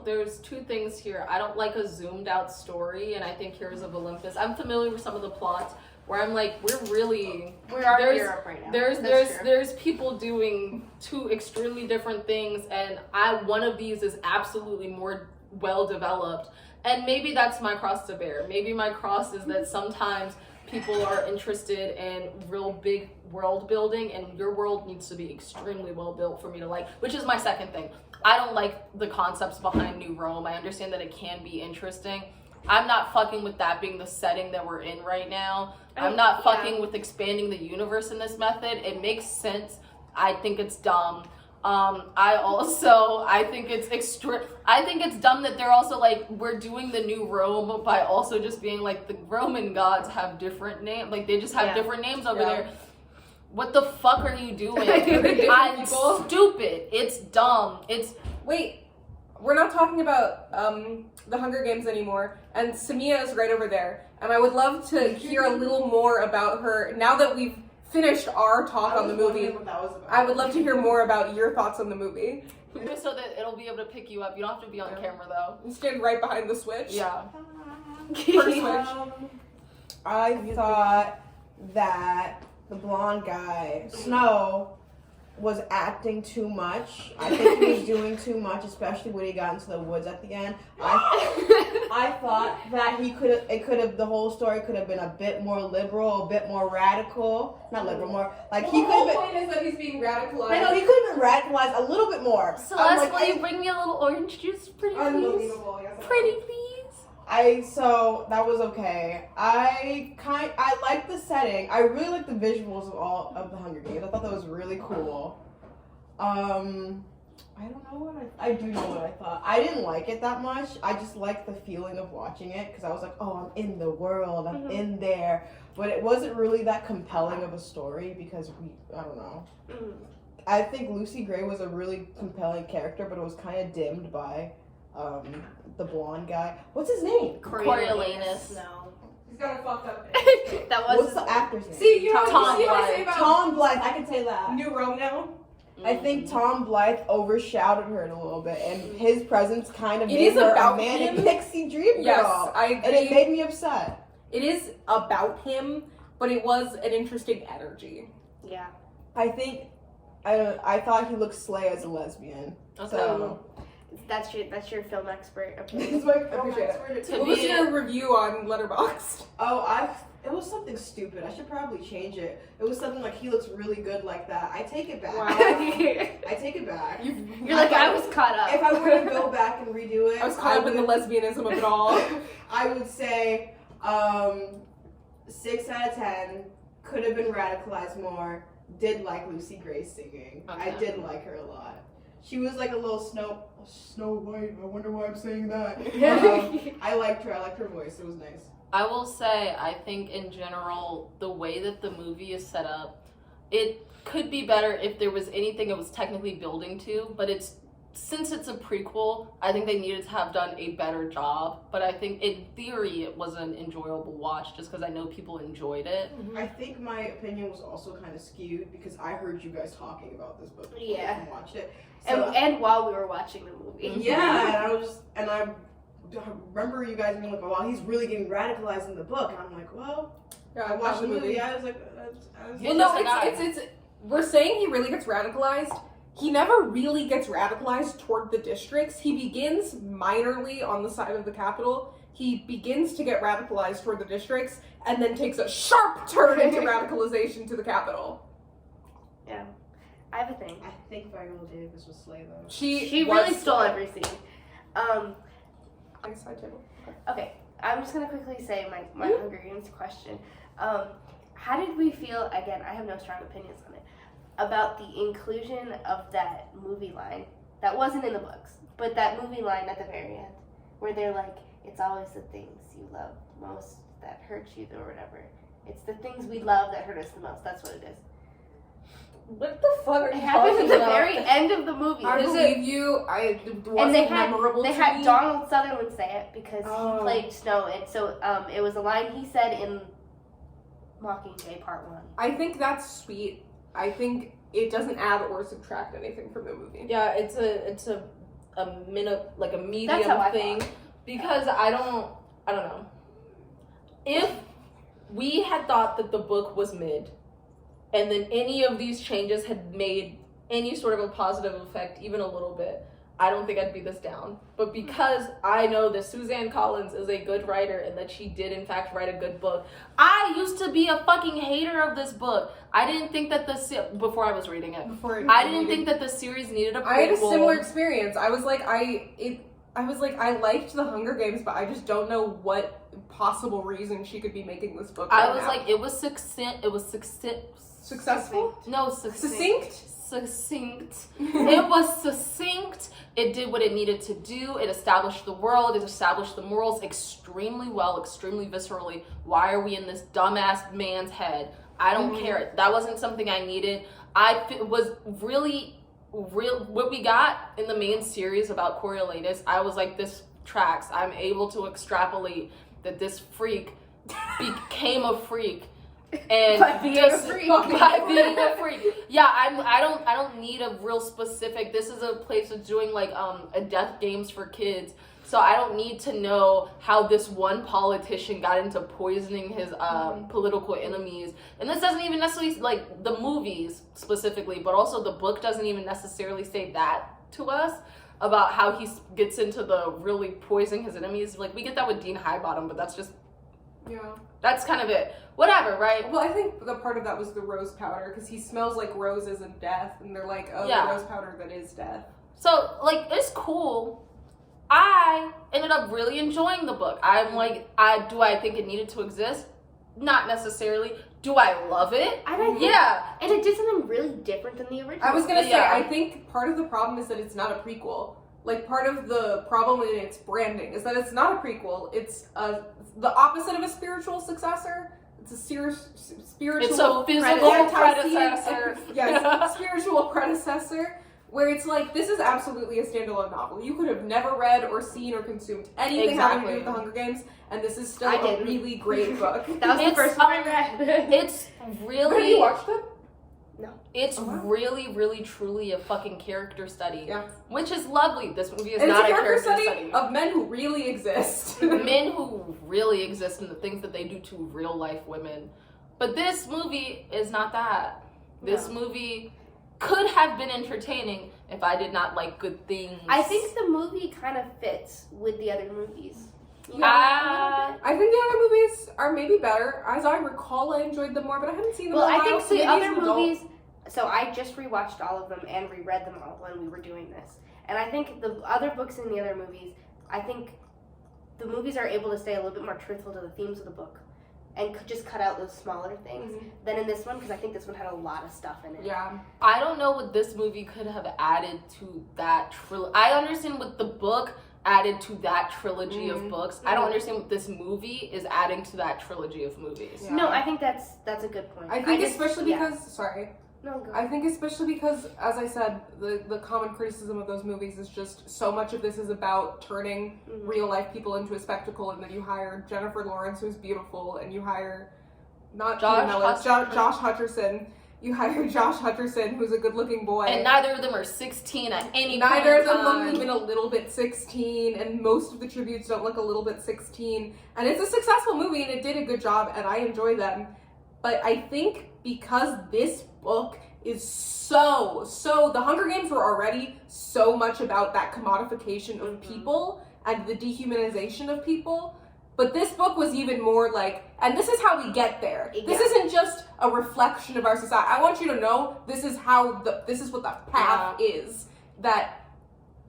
S1: There's two things here. I don't like a zoomed out story, and I think Heroes of Olympus, I'm familiar with some of the plots, where I'm like, we are
S3: in Europe right now.
S1: There's people doing two extremely different things, and one of these is absolutely more well developed, and maybe that's my cross to bear. Maybe my cross is that sometimes people are interested in real big world building, and your world needs to be extremely well built for me to like, which is my second thing. I don't like the concepts behind New Rome. I understand that it can be interesting. I'm not fucking with that being the setting that we're in right now. I'm not fucking with expanding the universe in this method. It makes sense. I think it's dumb. I think it's dumb that they're also like, we're doing the New Rome by also just being like, the Roman gods have different names. Like, they just have different names over there. What the fuck are you doing? It's stupid. It's dumb.
S2: Wait, we're not talking about the Hunger Games anymore, and Samia is right over there, and I would love to hear a little more about her now that we've finished our talk on the movie. I would love to hear more about your thoughts on the movie.
S1: Just so that it'll be able to pick you up. You don't have to be on camera though.
S2: Stand right behind the switch.
S1: Yeah.
S5: I thought that the blonde guy, Snow, was acting too much. I think he was doing too much, especially when he got into the woods at the end. I thought that the whole story could have been a bit more liberal, a bit more radical. Not liberal, more like he could have been.
S2: The whole point is that he's being radicalized.
S5: I know, he could have been radicalized a little bit more.
S1: Celeste, will you bring me a little orange juice, pretty please?
S2: Unbelievable. Yes,
S1: Pretty please.
S5: So that was okay. I like the setting. I really like the visuals of all of the Hunger Games. I thought that was really cool. I don't know what I do know what I thought. I didn't like it that much. I just liked the feeling of watching it because I was like, oh, I'm in the world. I'm in there. But it wasn't really that compelling of a story because I don't know. I think Lucy Gray was a really compelling character, but it was kind of dimmed by the blonde guy. What's his name?
S1: Coriolanus.
S3: No.
S2: He's got a fucked up
S3: That was
S5: What's the actor's name?
S2: See, you know
S1: Tom
S2: what I say
S1: Blyth.
S2: about
S5: Tom Blyth. I can say that.
S2: New Rome now?
S5: I think Tom Blyth overshadowed her a little bit, and his presence kind of
S2: It
S5: made
S2: is
S5: her
S2: about
S5: a manic
S2: him.
S5: pixie dream girl.
S2: Yes, I agree.
S5: And it made me upset.
S2: It is about him, but it was an interesting energy.
S3: Yeah.
S5: I think I thought he looked slay as a lesbian.
S1: Okay.
S5: So
S3: That's your film expert
S5: this
S3: opinion.
S5: is my
S2: Appreciate it.
S1: To
S2: What was
S1: be-
S2: your review on Letterboxd?
S4: It was something stupid. I should probably change it. It was something like, he looks really good like that. I take it back. I take it back.
S3: You're like, I was caught up.
S4: If I were to go back and redo it,
S2: I was caught up in the lesbianism of it all.
S4: I would say 6 out of 10. Could have been radicalized more. Did like Lucy Gray singing.
S1: Okay.
S4: I did like her a lot. She was like a little Snow White. I wonder why I'm saying that. I liked her. I liked her voice. It was nice.
S1: I will say, I think in general, the way that the movie is set up, it could be better if there was anything it was technically building to, but since it's a prequel, I think they needed to have done a better job. But I think in theory it was an enjoyable watch just because I know people enjoyed it.
S4: I think my opinion was also kind of skewed because I heard you guys talking about this book before
S3: Yeah.
S4: and watched it. So,
S3: and while we were watching the movie.
S4: yeah, and I remember you guys being like, "Oh, well, he's really getting radicalized in the book," and I'm like, "Well,
S2: Yeah,
S4: I watched the movie. I was like,
S2: Well, no, it's we're saying he really gets radicalized. he never really gets radicalized toward the districts. He begins minorly on the side of the capital. He begins to get radicalized toward the districts, and then takes a sharp turn into radicalization to the capital.
S3: Yeah. I have a thing.
S4: I think Viola Davis was Slay though.
S3: She
S2: was
S3: really stole
S2: Slay.
S3: every scene.
S2: Nice side table.
S3: Okay, I'm just gonna quickly say my Hunger Games question. How did we feel? Again, I have no strong opinions on it about the inclusion of that movie line that wasn't in the books, but that movie line at the very end, where they're like, "It's always the things you love most that hurt you," or whatever. It's the things we love that hurt us the most. That's what it is.
S1: What the fuck are
S3: It
S1: you
S3: happened
S1: talking
S3: at the
S1: about?
S3: very end of the movie.
S2: I
S1: Is
S2: believe you. It wasn't
S3: And they had
S2: memorable
S3: they
S2: to
S3: had
S2: me.
S3: Donald Sutherland say it because
S2: Oh.
S3: he played Snow, and so it was a line he said in Mockingjay Part 1.
S2: I think that's sweet. I think it doesn't add or subtract anything from the movie.
S1: Yeah, it's a like a medium
S3: That's how I
S1: thing because I don't know. If we had thought that the book was mid, and then any of these changes had made any sort of a positive effect, even a little bit, I don't think I'd be this down. But because I know that Suzanne Collins is a good writer and that she did in fact write a good book, I used to be a fucking hater of this book. I didn't think that before I was reading it. I didn't think that the series needed a prequel.
S2: I had a similar experience. I was like, I liked the Hunger Games, but I just don't know what possible reason she could be making this book.
S1: I
S2: right
S1: was
S2: now.
S1: like, it was succinct. It was
S2: Successful?
S1: No,
S2: Succinct?
S1: Succinct. It was succinct. It did what it needed to do. It established the world. It established the morals extremely well, extremely viscerally. Why are we in this dumbass man's head? I don't care. That wasn't something I needed. Was really real. What we got in the main series about Coriolanus, I was like, this tracks. I'm able to extrapolate that this freak became a freak. And
S3: By being a freak.
S1: By being a freak. Yeah, I don't need a real specific. This is a place that's doing like a death games for kids. So I don't need to know how this one politician got into poisoning his political enemies. And this doesn't even necessarily, like, the movies specifically, but also the book doesn't even necessarily say that to us about how he gets into the really poisoning his enemies. Like, we get that with Dean Highbottom, but that's just, that's kind of it. Whatever, right?
S2: Well, I think the part of that was the rose powder, because he smells like roses and death, and they're like, oh,
S1: Yeah.
S2: the rose powder that is death.
S1: So, like, it's cool. I ended up really enjoying the book. I'm like, do I think it needed to exist? Not necessarily. Do I love it?
S3: And I think,
S1: Yeah.
S3: and it did something really different than the original.
S2: I was gonna say,
S1: Yeah.
S2: I think part of the problem is that it's not a prequel. Like, part of the problem in its branding is that it's not a prequel. It's the opposite of a spiritual successor. It's a spiritual.
S1: It's a physical predecessor.
S2: Yes, spiritual predecessor. Where it's like, this is absolutely a standalone novel. You could have never read or seen or consumed anything having to do with the Hunger Games, and this is still
S3: I
S2: a
S3: didn't.
S2: really great book.
S3: That was the
S1: It's,
S3: first one I read.
S1: It's
S2: Have you
S1: really,
S2: watched it?
S1: it's
S2: Oh, wow.
S1: really, really, truly a fucking character study.
S2: Yeah.
S1: Which is lovely. This movie is
S2: And
S1: not
S2: it's
S1: a
S2: a character
S1: character
S2: study of men who really exist.
S1: Men who really exist and the things that they do to real life women. But this movie is not that. This movie could have been entertaining if I did not like good things.
S3: I think the movie kind of fits with the other movies. You know,
S1: Ah.
S2: I think the other movies are maybe better. As I recall, I enjoyed them more, but I haven't seen them
S3: well,
S2: in a
S3: I
S2: while,
S3: think
S2: so
S3: the
S2: maybe
S3: other
S2: as an adult-
S3: movies. So I just rewatched all of them and reread them all when we were doing this. And I think the other books in the other movies, I think the movies are able to stay a little bit more truthful to the themes of the book and could just cut out those smaller things than in this one, because I think this one had a lot of stuff in it.
S2: Yeah.
S1: I don't know what this movie could have added to that trilogy. I understand what the book added to that trilogy of books. I don't understand what this movie is adding to that trilogy of movies.
S2: Yeah.
S3: No, I think that's a good point.
S2: I think
S3: just-
S2: especially
S3: yeah.
S2: because, sorry,
S3: No, go.
S2: I think especially because, as I said, the common criticism of those movies is just so much of this is about turning real life people into a spectacle, and then you hire Jennifer Lawrence, who's beautiful, and you hire not
S1: Josh
S2: Peter Mellor,
S1: Hutcherson.
S2: Josh Hutcherson. You hire Josh Hutcherson, who's a good-looking boy.
S1: And neither of them are 16 at any
S2: Neither of
S1: point in
S2: them look
S1: time.
S2: even a little bit 16, and most of the tributes don't look a little bit 16. And it's a successful movie, and it did a good job, and I enjoy them. But I think because this book is so the Hunger Games were already so much about that commodification of people and the dehumanization of people, but this book was even more like, and this is how we get there. This isn't just a reflection of our society. I want you to know this is what the path is, that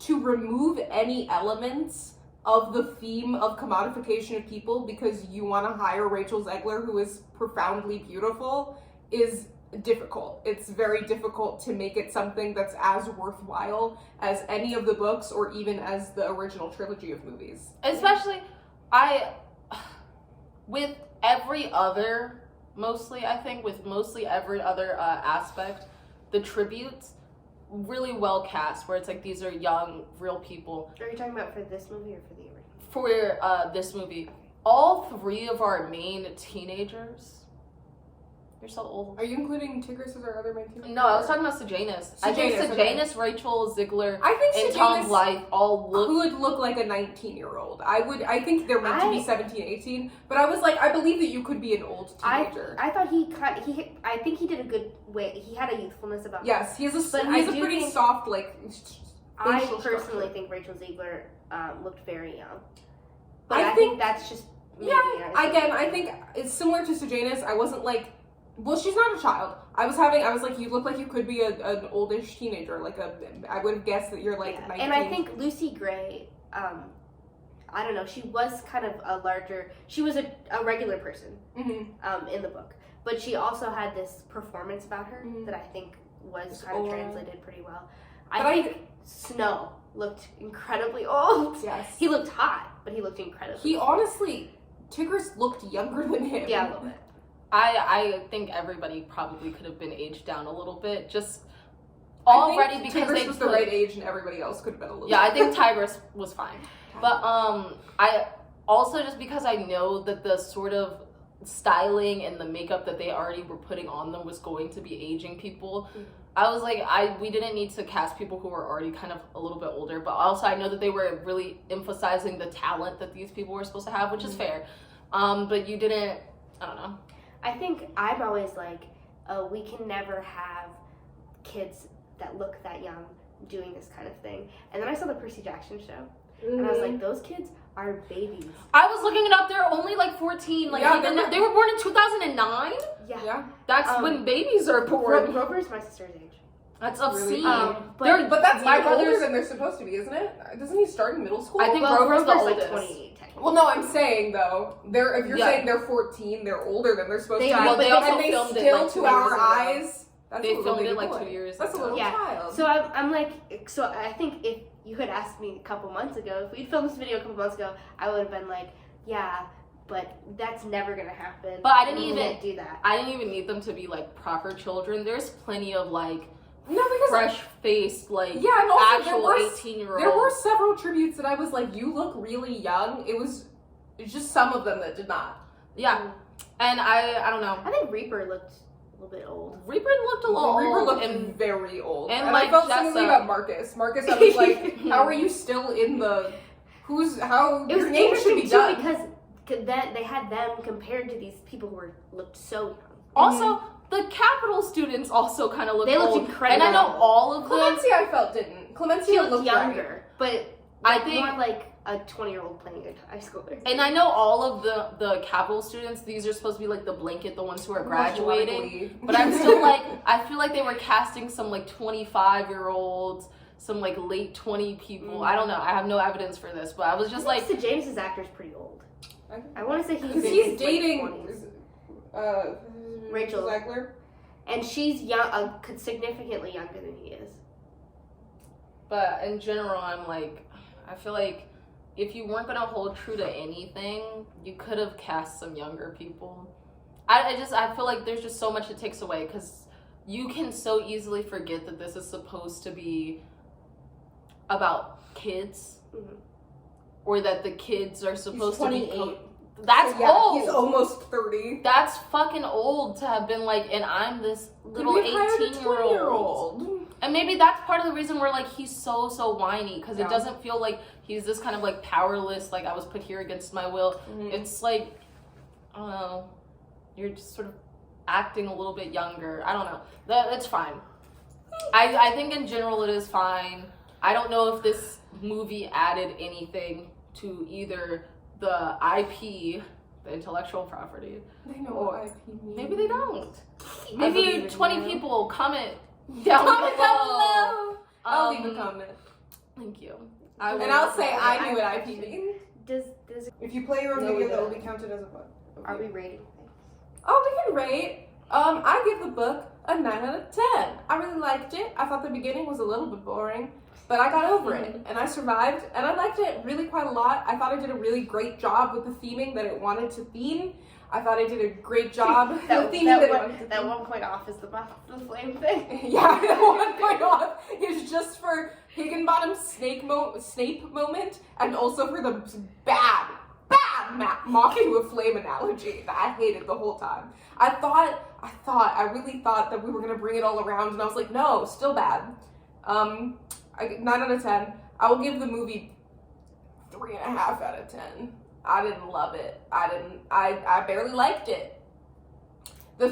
S2: to remove any elements of the theme of commodification of people because you want to hire Rachel Zegler, who is profoundly beautiful, is difficult. It's very difficult to make it something that's as worthwhile as any of the books or even as the original trilogy of movies.
S1: Especially, with every other, mostly every other aspect, the tributes, really well cast, where it's like these are young, real people.
S3: Are you talking about for this movie or for the original?
S1: For this movie, all three of our main teenagers. You're so old.
S2: Are you including Tigris as our other main teenager?
S1: No, I was talking about Sejanus. I think Sejanus, Rachel Zegler,
S2: I think
S1: and Tom Blyth all
S2: could look like a 19-year-old. I think they're meant to be 17, 18, but I was like, I believe that you could be an old teenager.
S3: I thought I think he did a good way. He had a youthfulness about him.
S2: Yes, he has a
S3: But
S2: pretty soft, like,
S3: I
S2: facial
S3: personally
S2: structure.
S3: think Rachel Zegler looked very young. But
S2: I
S3: I
S2: think
S3: think that's just me.
S2: I think it's similar to Sejanus. I wasn't like, well, she's not a child. I was like, you look like you could be an oldish teenager. Like I would have guessed that you're like 19.
S3: And I think Lucy Gray, I don't know, she was kind of a larger, she was a regular person in the book. But she also had this performance about her that I think was kind of translated pretty well. I think Snow looked incredibly old.
S2: Yes.
S3: He looked hot, but he looked incredibly
S2: He
S3: old.
S2: honestly, Tigris looked younger than him.
S3: Yeah, a little bit.
S1: I think everybody probably could have been aged down a little bit, just already because
S2: Tigris
S1: they
S2: was the right age and everybody else could have been a little.
S1: Yeah, I think Tigris was fine, but I also, just because I know that the sort of styling and the makeup that they already were putting on them was going to be aging people. I was like, we didn't need to cast people who were already kind of a little bit older, but also I know that they were really emphasizing the talent that these people were supposed to have, which is fair. But you didn't. I don't know.
S3: I think I'm always like, oh, we can never have kids that look that young doing this kind of thing. And then I saw the Percy Jackson show, and I was like, those kids are babies.
S1: I was looking it up. They're only like 14. Like they were born in 2009.
S3: Yeah.
S1: That's when babies are born.
S3: Grover's my sister's age.
S1: That's obscene.
S2: But that's
S1: my
S2: older
S1: brother's.
S2: than they're supposed to be, isn't it? Doesn't he start in middle school?
S1: I think
S3: Well,
S1: Grover's the
S3: like
S1: oldest.
S3: 28, technically.
S2: Well, no, I'm saying though, if you're saying they're 14, they're older than they're supposed
S3: They
S2: to be.
S3: are,
S1: Well,
S3: but
S1: they also
S2: and they
S1: filmed it
S2: still,
S1: like 2
S2: to our
S1: years ago.
S2: eyes, that's
S1: They
S2: a little
S1: filmed it
S2: baby
S1: like
S2: boy.
S1: 2 years
S2: That's a
S1: ago.
S2: little
S3: Yeah.
S2: child.
S3: So I'm like, so I think if you had asked me a couple months ago, if we'd filmed this video a couple months ago, I would have been like, yeah, but that's never gonna happen.
S1: But I didn't
S3: We
S1: even
S3: can't do that.
S1: I didn't even need them to be like proper children. There's plenty of like
S2: because
S1: fresh faced like
S2: and also
S1: actual 18-year-olds.
S2: there were several tributes that I was like, you look really young. It's just some of them that did not.
S1: Yeah, and I don't know.
S3: I think Reaper looked a little bit old.
S1: Reaper looked a little
S2: Reaper
S1: old,
S2: looked
S1: and
S2: very old,
S1: and,
S2: and
S1: like,
S2: I felt
S1: Jessa.
S2: similarly about Marcus. Marcus, I was like, how are you still in the?
S3: It was
S2: Your name should
S3: interesting
S2: be
S3: too
S2: done.
S3: because then they had them compared to these people who looked so young.
S1: Also, the Capital students also kind of looked
S3: They looked
S1: old.
S3: incredible.
S1: And I know all of them.
S2: Clemencia, I felt didn't. Clemencia
S3: She looked
S2: looked
S3: younger, but
S1: I think-
S3: more like a 20-year-old playing a high schooler.
S1: And I know all of the Capital students, these are supposed to be like the blanket, the ones who are graduating. But I'm still like, I feel like they were casting some like 25-year-olds, some like late 20 people. I don't know. I have no evidence for this, but I was just like,
S3: James' actor's pretty old. I want to say
S2: Because
S3: in
S2: he's
S3: his
S2: dating
S3: late 20s. Rachel.
S2: Zegler.
S3: And she's young, significantly younger than he is.
S1: but in general, I'm like, I feel like if you weren't gonna hold true to anything, you could have cast some younger people. I feel like there's just so much it takes away, because you can so easily forget that this is supposed to be about kids, or that the kids are supposed to be.
S2: 28.
S1: That's
S2: Yeah,
S1: old.
S2: he's almost 30.
S1: That's fucking old to have been like, and I'm this little
S2: Could we have hired a
S1: 18-year-old. And maybe that's part of the reason we're like, he's so whiny, because
S2: Yeah.
S1: it doesn't feel like he's this kind of like powerless, like I was put here against my will. It's like, I don't know, you're just sort of acting a little bit younger. I don't know. That's fine. I think in general it is fine. I don't know if this movie added anything to either the IP, the intellectual property.
S2: They know what IP means.
S1: Maybe they don't.
S2: believe
S1: Maybe
S2: in
S1: 20
S2: you.
S1: people comment down below.
S2: I'll leave a comment.
S1: Thank you.
S2: And I'll say I knew what IP means.
S3: Does
S2: If you play your own
S5: No, we
S2: video, that will
S5: don't.
S2: be counted as a book.
S3: are we rating things?
S2: Oh, we can rate. I give the book a 9 out of 10. I really liked it. I thought the beginning was a little bit boring, but I got over it, and I survived, and I liked it really quite a lot. I thought I did a really great job with the theming that it wanted to theme. I thought I did a great job with the theming that it wanted to
S3: that
S2: theme.
S3: 1 point off is the flame thing.
S2: Yeah, the 1 point off is just for Higginbottom's Snape moment, and also for the bad mocking with flame analogy that I hated the whole time. I really thought that we were gonna bring it all around, and I was like, no, still bad. 9 out of 10. I will give the movie 3.5 out of 10. I didn't love it. I barely liked it. The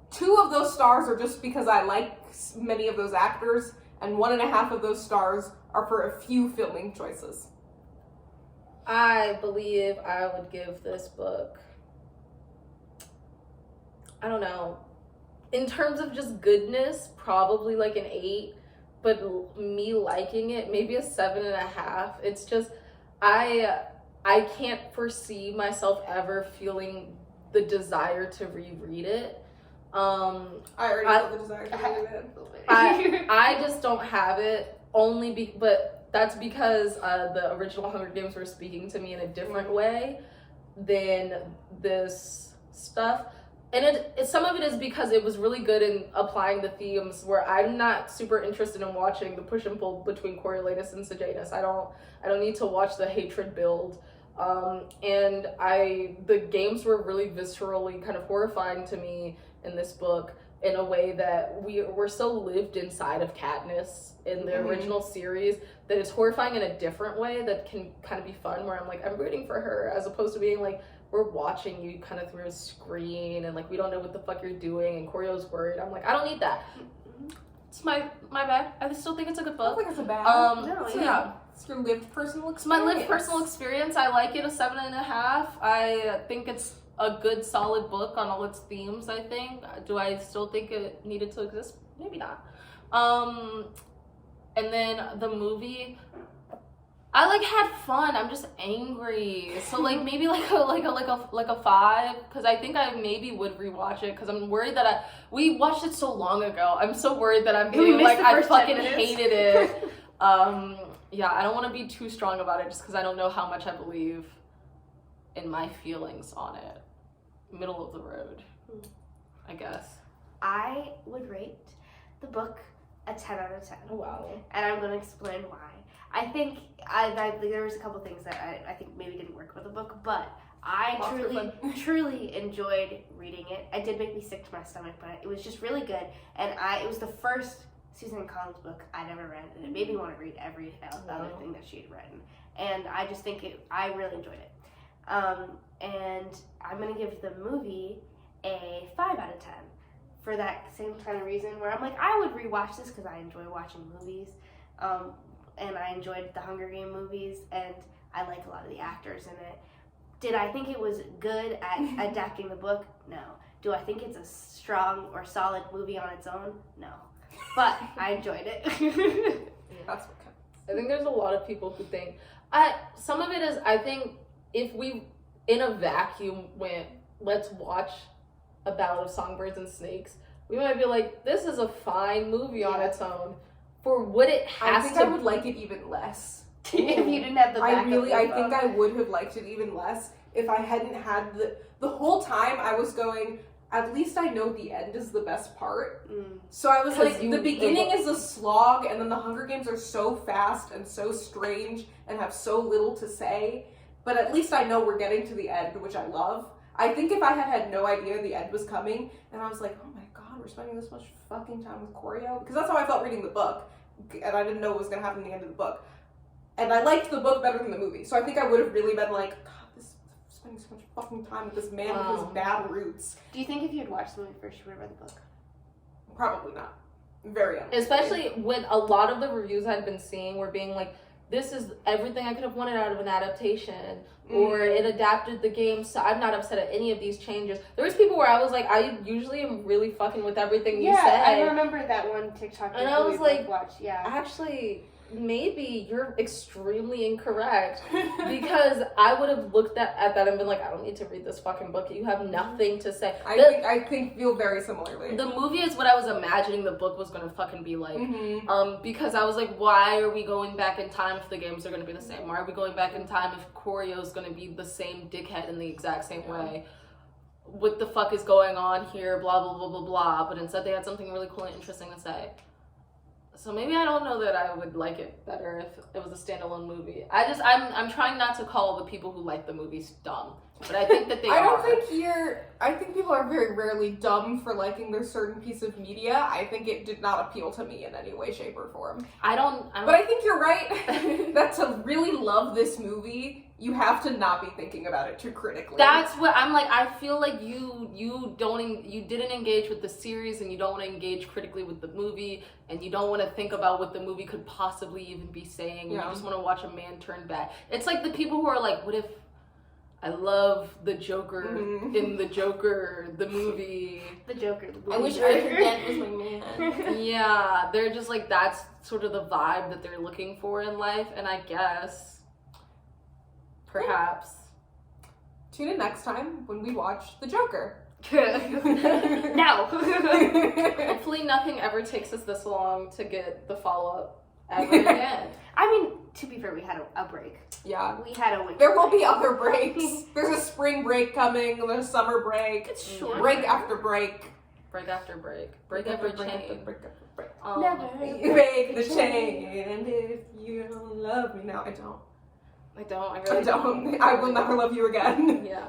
S2: two of those stars are just because I like many of those actors, and 1.5 of those stars are for a few filming choices.
S1: I believe I would give this book, I don't know, in terms of just goodness, probably like an 8, but me liking it, maybe a 7.5. It's just, I can't foresee myself ever feeling the desire to reread it.
S2: I already felt the desire to read it.
S1: I just don't have it, but that's because the original Hunger Games were speaking to me in a different way than this stuff. And some of it is because it was really good in applying the themes where I'm not super interested in watching the push and pull between Coriolanus and Sejanus. I don't need to watch the hatred build. And the games were really viscerally kind of horrifying to me in this book in a way that we're so lived inside of Katniss in the original series that it's horrifying in a different way that can kind of be fun, where I'm like, I'm rooting for her, as opposed to being like, we're watching you kind of through a screen and like we don't know what the fuck you're doing and Corio's worried. I'm like, I don't need that. It's my bad. I still think it's a good
S2: I don't
S1: book.
S2: think it's a bad.
S1: Yeah.
S2: It's your lived personal experience.
S1: It's my lived personal experience. I like it a 7.5. I think it's a good solid book on all its themes. I think. Do I still think it needed to exist? Maybe not. And then the movie, I had fun. I'm just angry. So maybe like a 5, because I think I maybe would rewatch it, because I'm worried that we watched it so long ago. I'm so worried that I'm being like, I fucking hated it. Yeah, I don't want to be too strong about it just because I don't know how much I believe in my feelings on it. Middle of the road, I guess.
S3: I would rate the book a 10 out of 10.
S1: Oh, wow.
S3: And I'm going to explain why. I think there was a couple things that I think maybe didn't work with the book, but I truly enjoyed reading it. It did make me sick to my stomach, but it was just really good. And it was the first Susan Collins book I'd ever read, and it made me want to read every other thing that she had written. And I just think I really enjoyed it. And I'm going to give the movie a 5 out of 10 for that same kind of reason, where I'm like, I would rewatch this because I enjoy watching movies. And I enjoyed the Hunger Game movies, and I like a lot of the actors in it. Did I think it was good at adapting the book? No. Do I think it's a strong or solid movie on its own? No. But I enjoyed it.
S2: That's what counts.
S1: I think there's a lot of people who think, some of it is, I think if we in a vacuum went, let's watch a Ballad of Songbirds and Snakes, we might be like, this is a fine movie on its own. For what it has
S2: I think I would like it even less.
S3: If you didn't have the
S2: I
S3: backup
S2: think I would have liked it even less if I hadn't had the whole time I was going, at least I know the end is the best part. So I was like, the beginning is a slog, and then the Hunger Games are so fast and so strange and have so little to say, but at least I know we're getting to the end, which I love. I think if I had no idea the end was coming, and I was like, oh my god, we're spending this much fucking time with Corio, because that's how I felt reading the book, and I didn't know what was going to happen at the end of the book. And I liked the book better than the movie, so I think I would have really been like, god, spending so much fucking time with this man with his bad roots.
S3: Do you think if you had watched the movie first, you would have read the book?
S2: Probably not. Very unlikely.
S1: Especially when a lot of the reviews I'd been seeing were being like, this is everything I could have wanted out of an adaptation, or it adapted the game, so I'm not upset at any of these changes. There was people where I was like, I usually am really fucking with everything you say.
S3: I remember that one TikTok.
S1: And I was like,
S3: yeah.
S1: Actually, maybe you're extremely incorrect, because I would have looked at that and been like, I don't need to read this fucking book. You have nothing to say.
S2: I feel very similarly.
S1: The movie is what I was imagining the book was gonna fucking be like. Because I was like, why are we going back in time if the games are gonna be the same? Why are we going back in time if Koryo's gonna be the same dickhead in the exact same way? What the fuck is going on here? Blah blah blah blah blah. But instead they had something really cool and interesting to say. So maybe I don't know that I would like it better if it was a standalone movie. I'm trying not to call the people who like the movies dumb, but I think that they are.
S2: I think people are very rarely dumb for liking their certain piece of media. I think it did not appeal to me in any way, shape, or form.
S1: I don't.
S2: But I think you're right that to really love this movie, you have to not be thinking about it too critically.
S1: That's what I'm like. I feel like you didn't engage with the series, and you don't want to engage critically with the movie, and you don't want to think about what the movie could possibly even be saying. You just want to watch a man turn bad. It's like the people who are like, what if I love the Joker in the Joker, the movie.
S3: The Joker. The
S2: I wish Arthur Dent was my man.
S1: Yeah, they're just like, that's sort of the vibe that they're looking for in life, and I guess perhaps.
S2: Tune in next time when we watch the Joker.
S3: No.
S1: Hopefully nothing ever takes us this long to get the follow-up ever again.
S3: I mean, to be fair, we had a break.
S2: Yeah.
S3: We had a winter
S2: There will
S3: break.
S2: be other breaks. There's a spring break coming, there's a summer break.
S3: It's short.
S2: Break after break.
S1: Break after break. Break every chain.
S2: Break after break.
S3: Never.
S2: Break the chain, and if you don't love me now, I don't.
S1: I don't. I
S2: I
S1: really
S2: don't. I will never love you again.
S1: Yeah.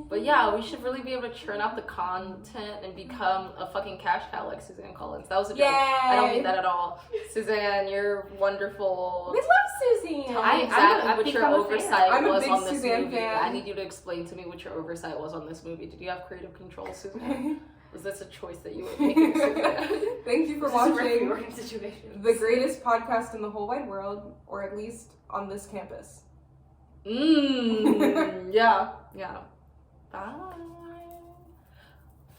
S1: But yeah, we should really be able to churn out the content and become a fucking cash cow like Suzanne Collins. That was a joke. I don't mean that at all. Suzanne, you're wonderful.
S2: We love Susie.
S1: Tell me exactly
S3: I've
S1: what your
S3: become a fan.
S1: oversight
S2: I'm a
S1: was
S2: big
S1: on this
S2: Suzanne
S1: movie.
S2: fan.
S1: I need you to explain to me what your oversight was on this movie. Did you have creative control, Suzanne? Was this a choice that you were making, Suzanne?
S2: Thank you for
S3: This is a
S2: watching
S3: reviewing situation.
S2: the greatest podcast in the whole wide world, or at least on this campus.
S1: Yeah. Bye.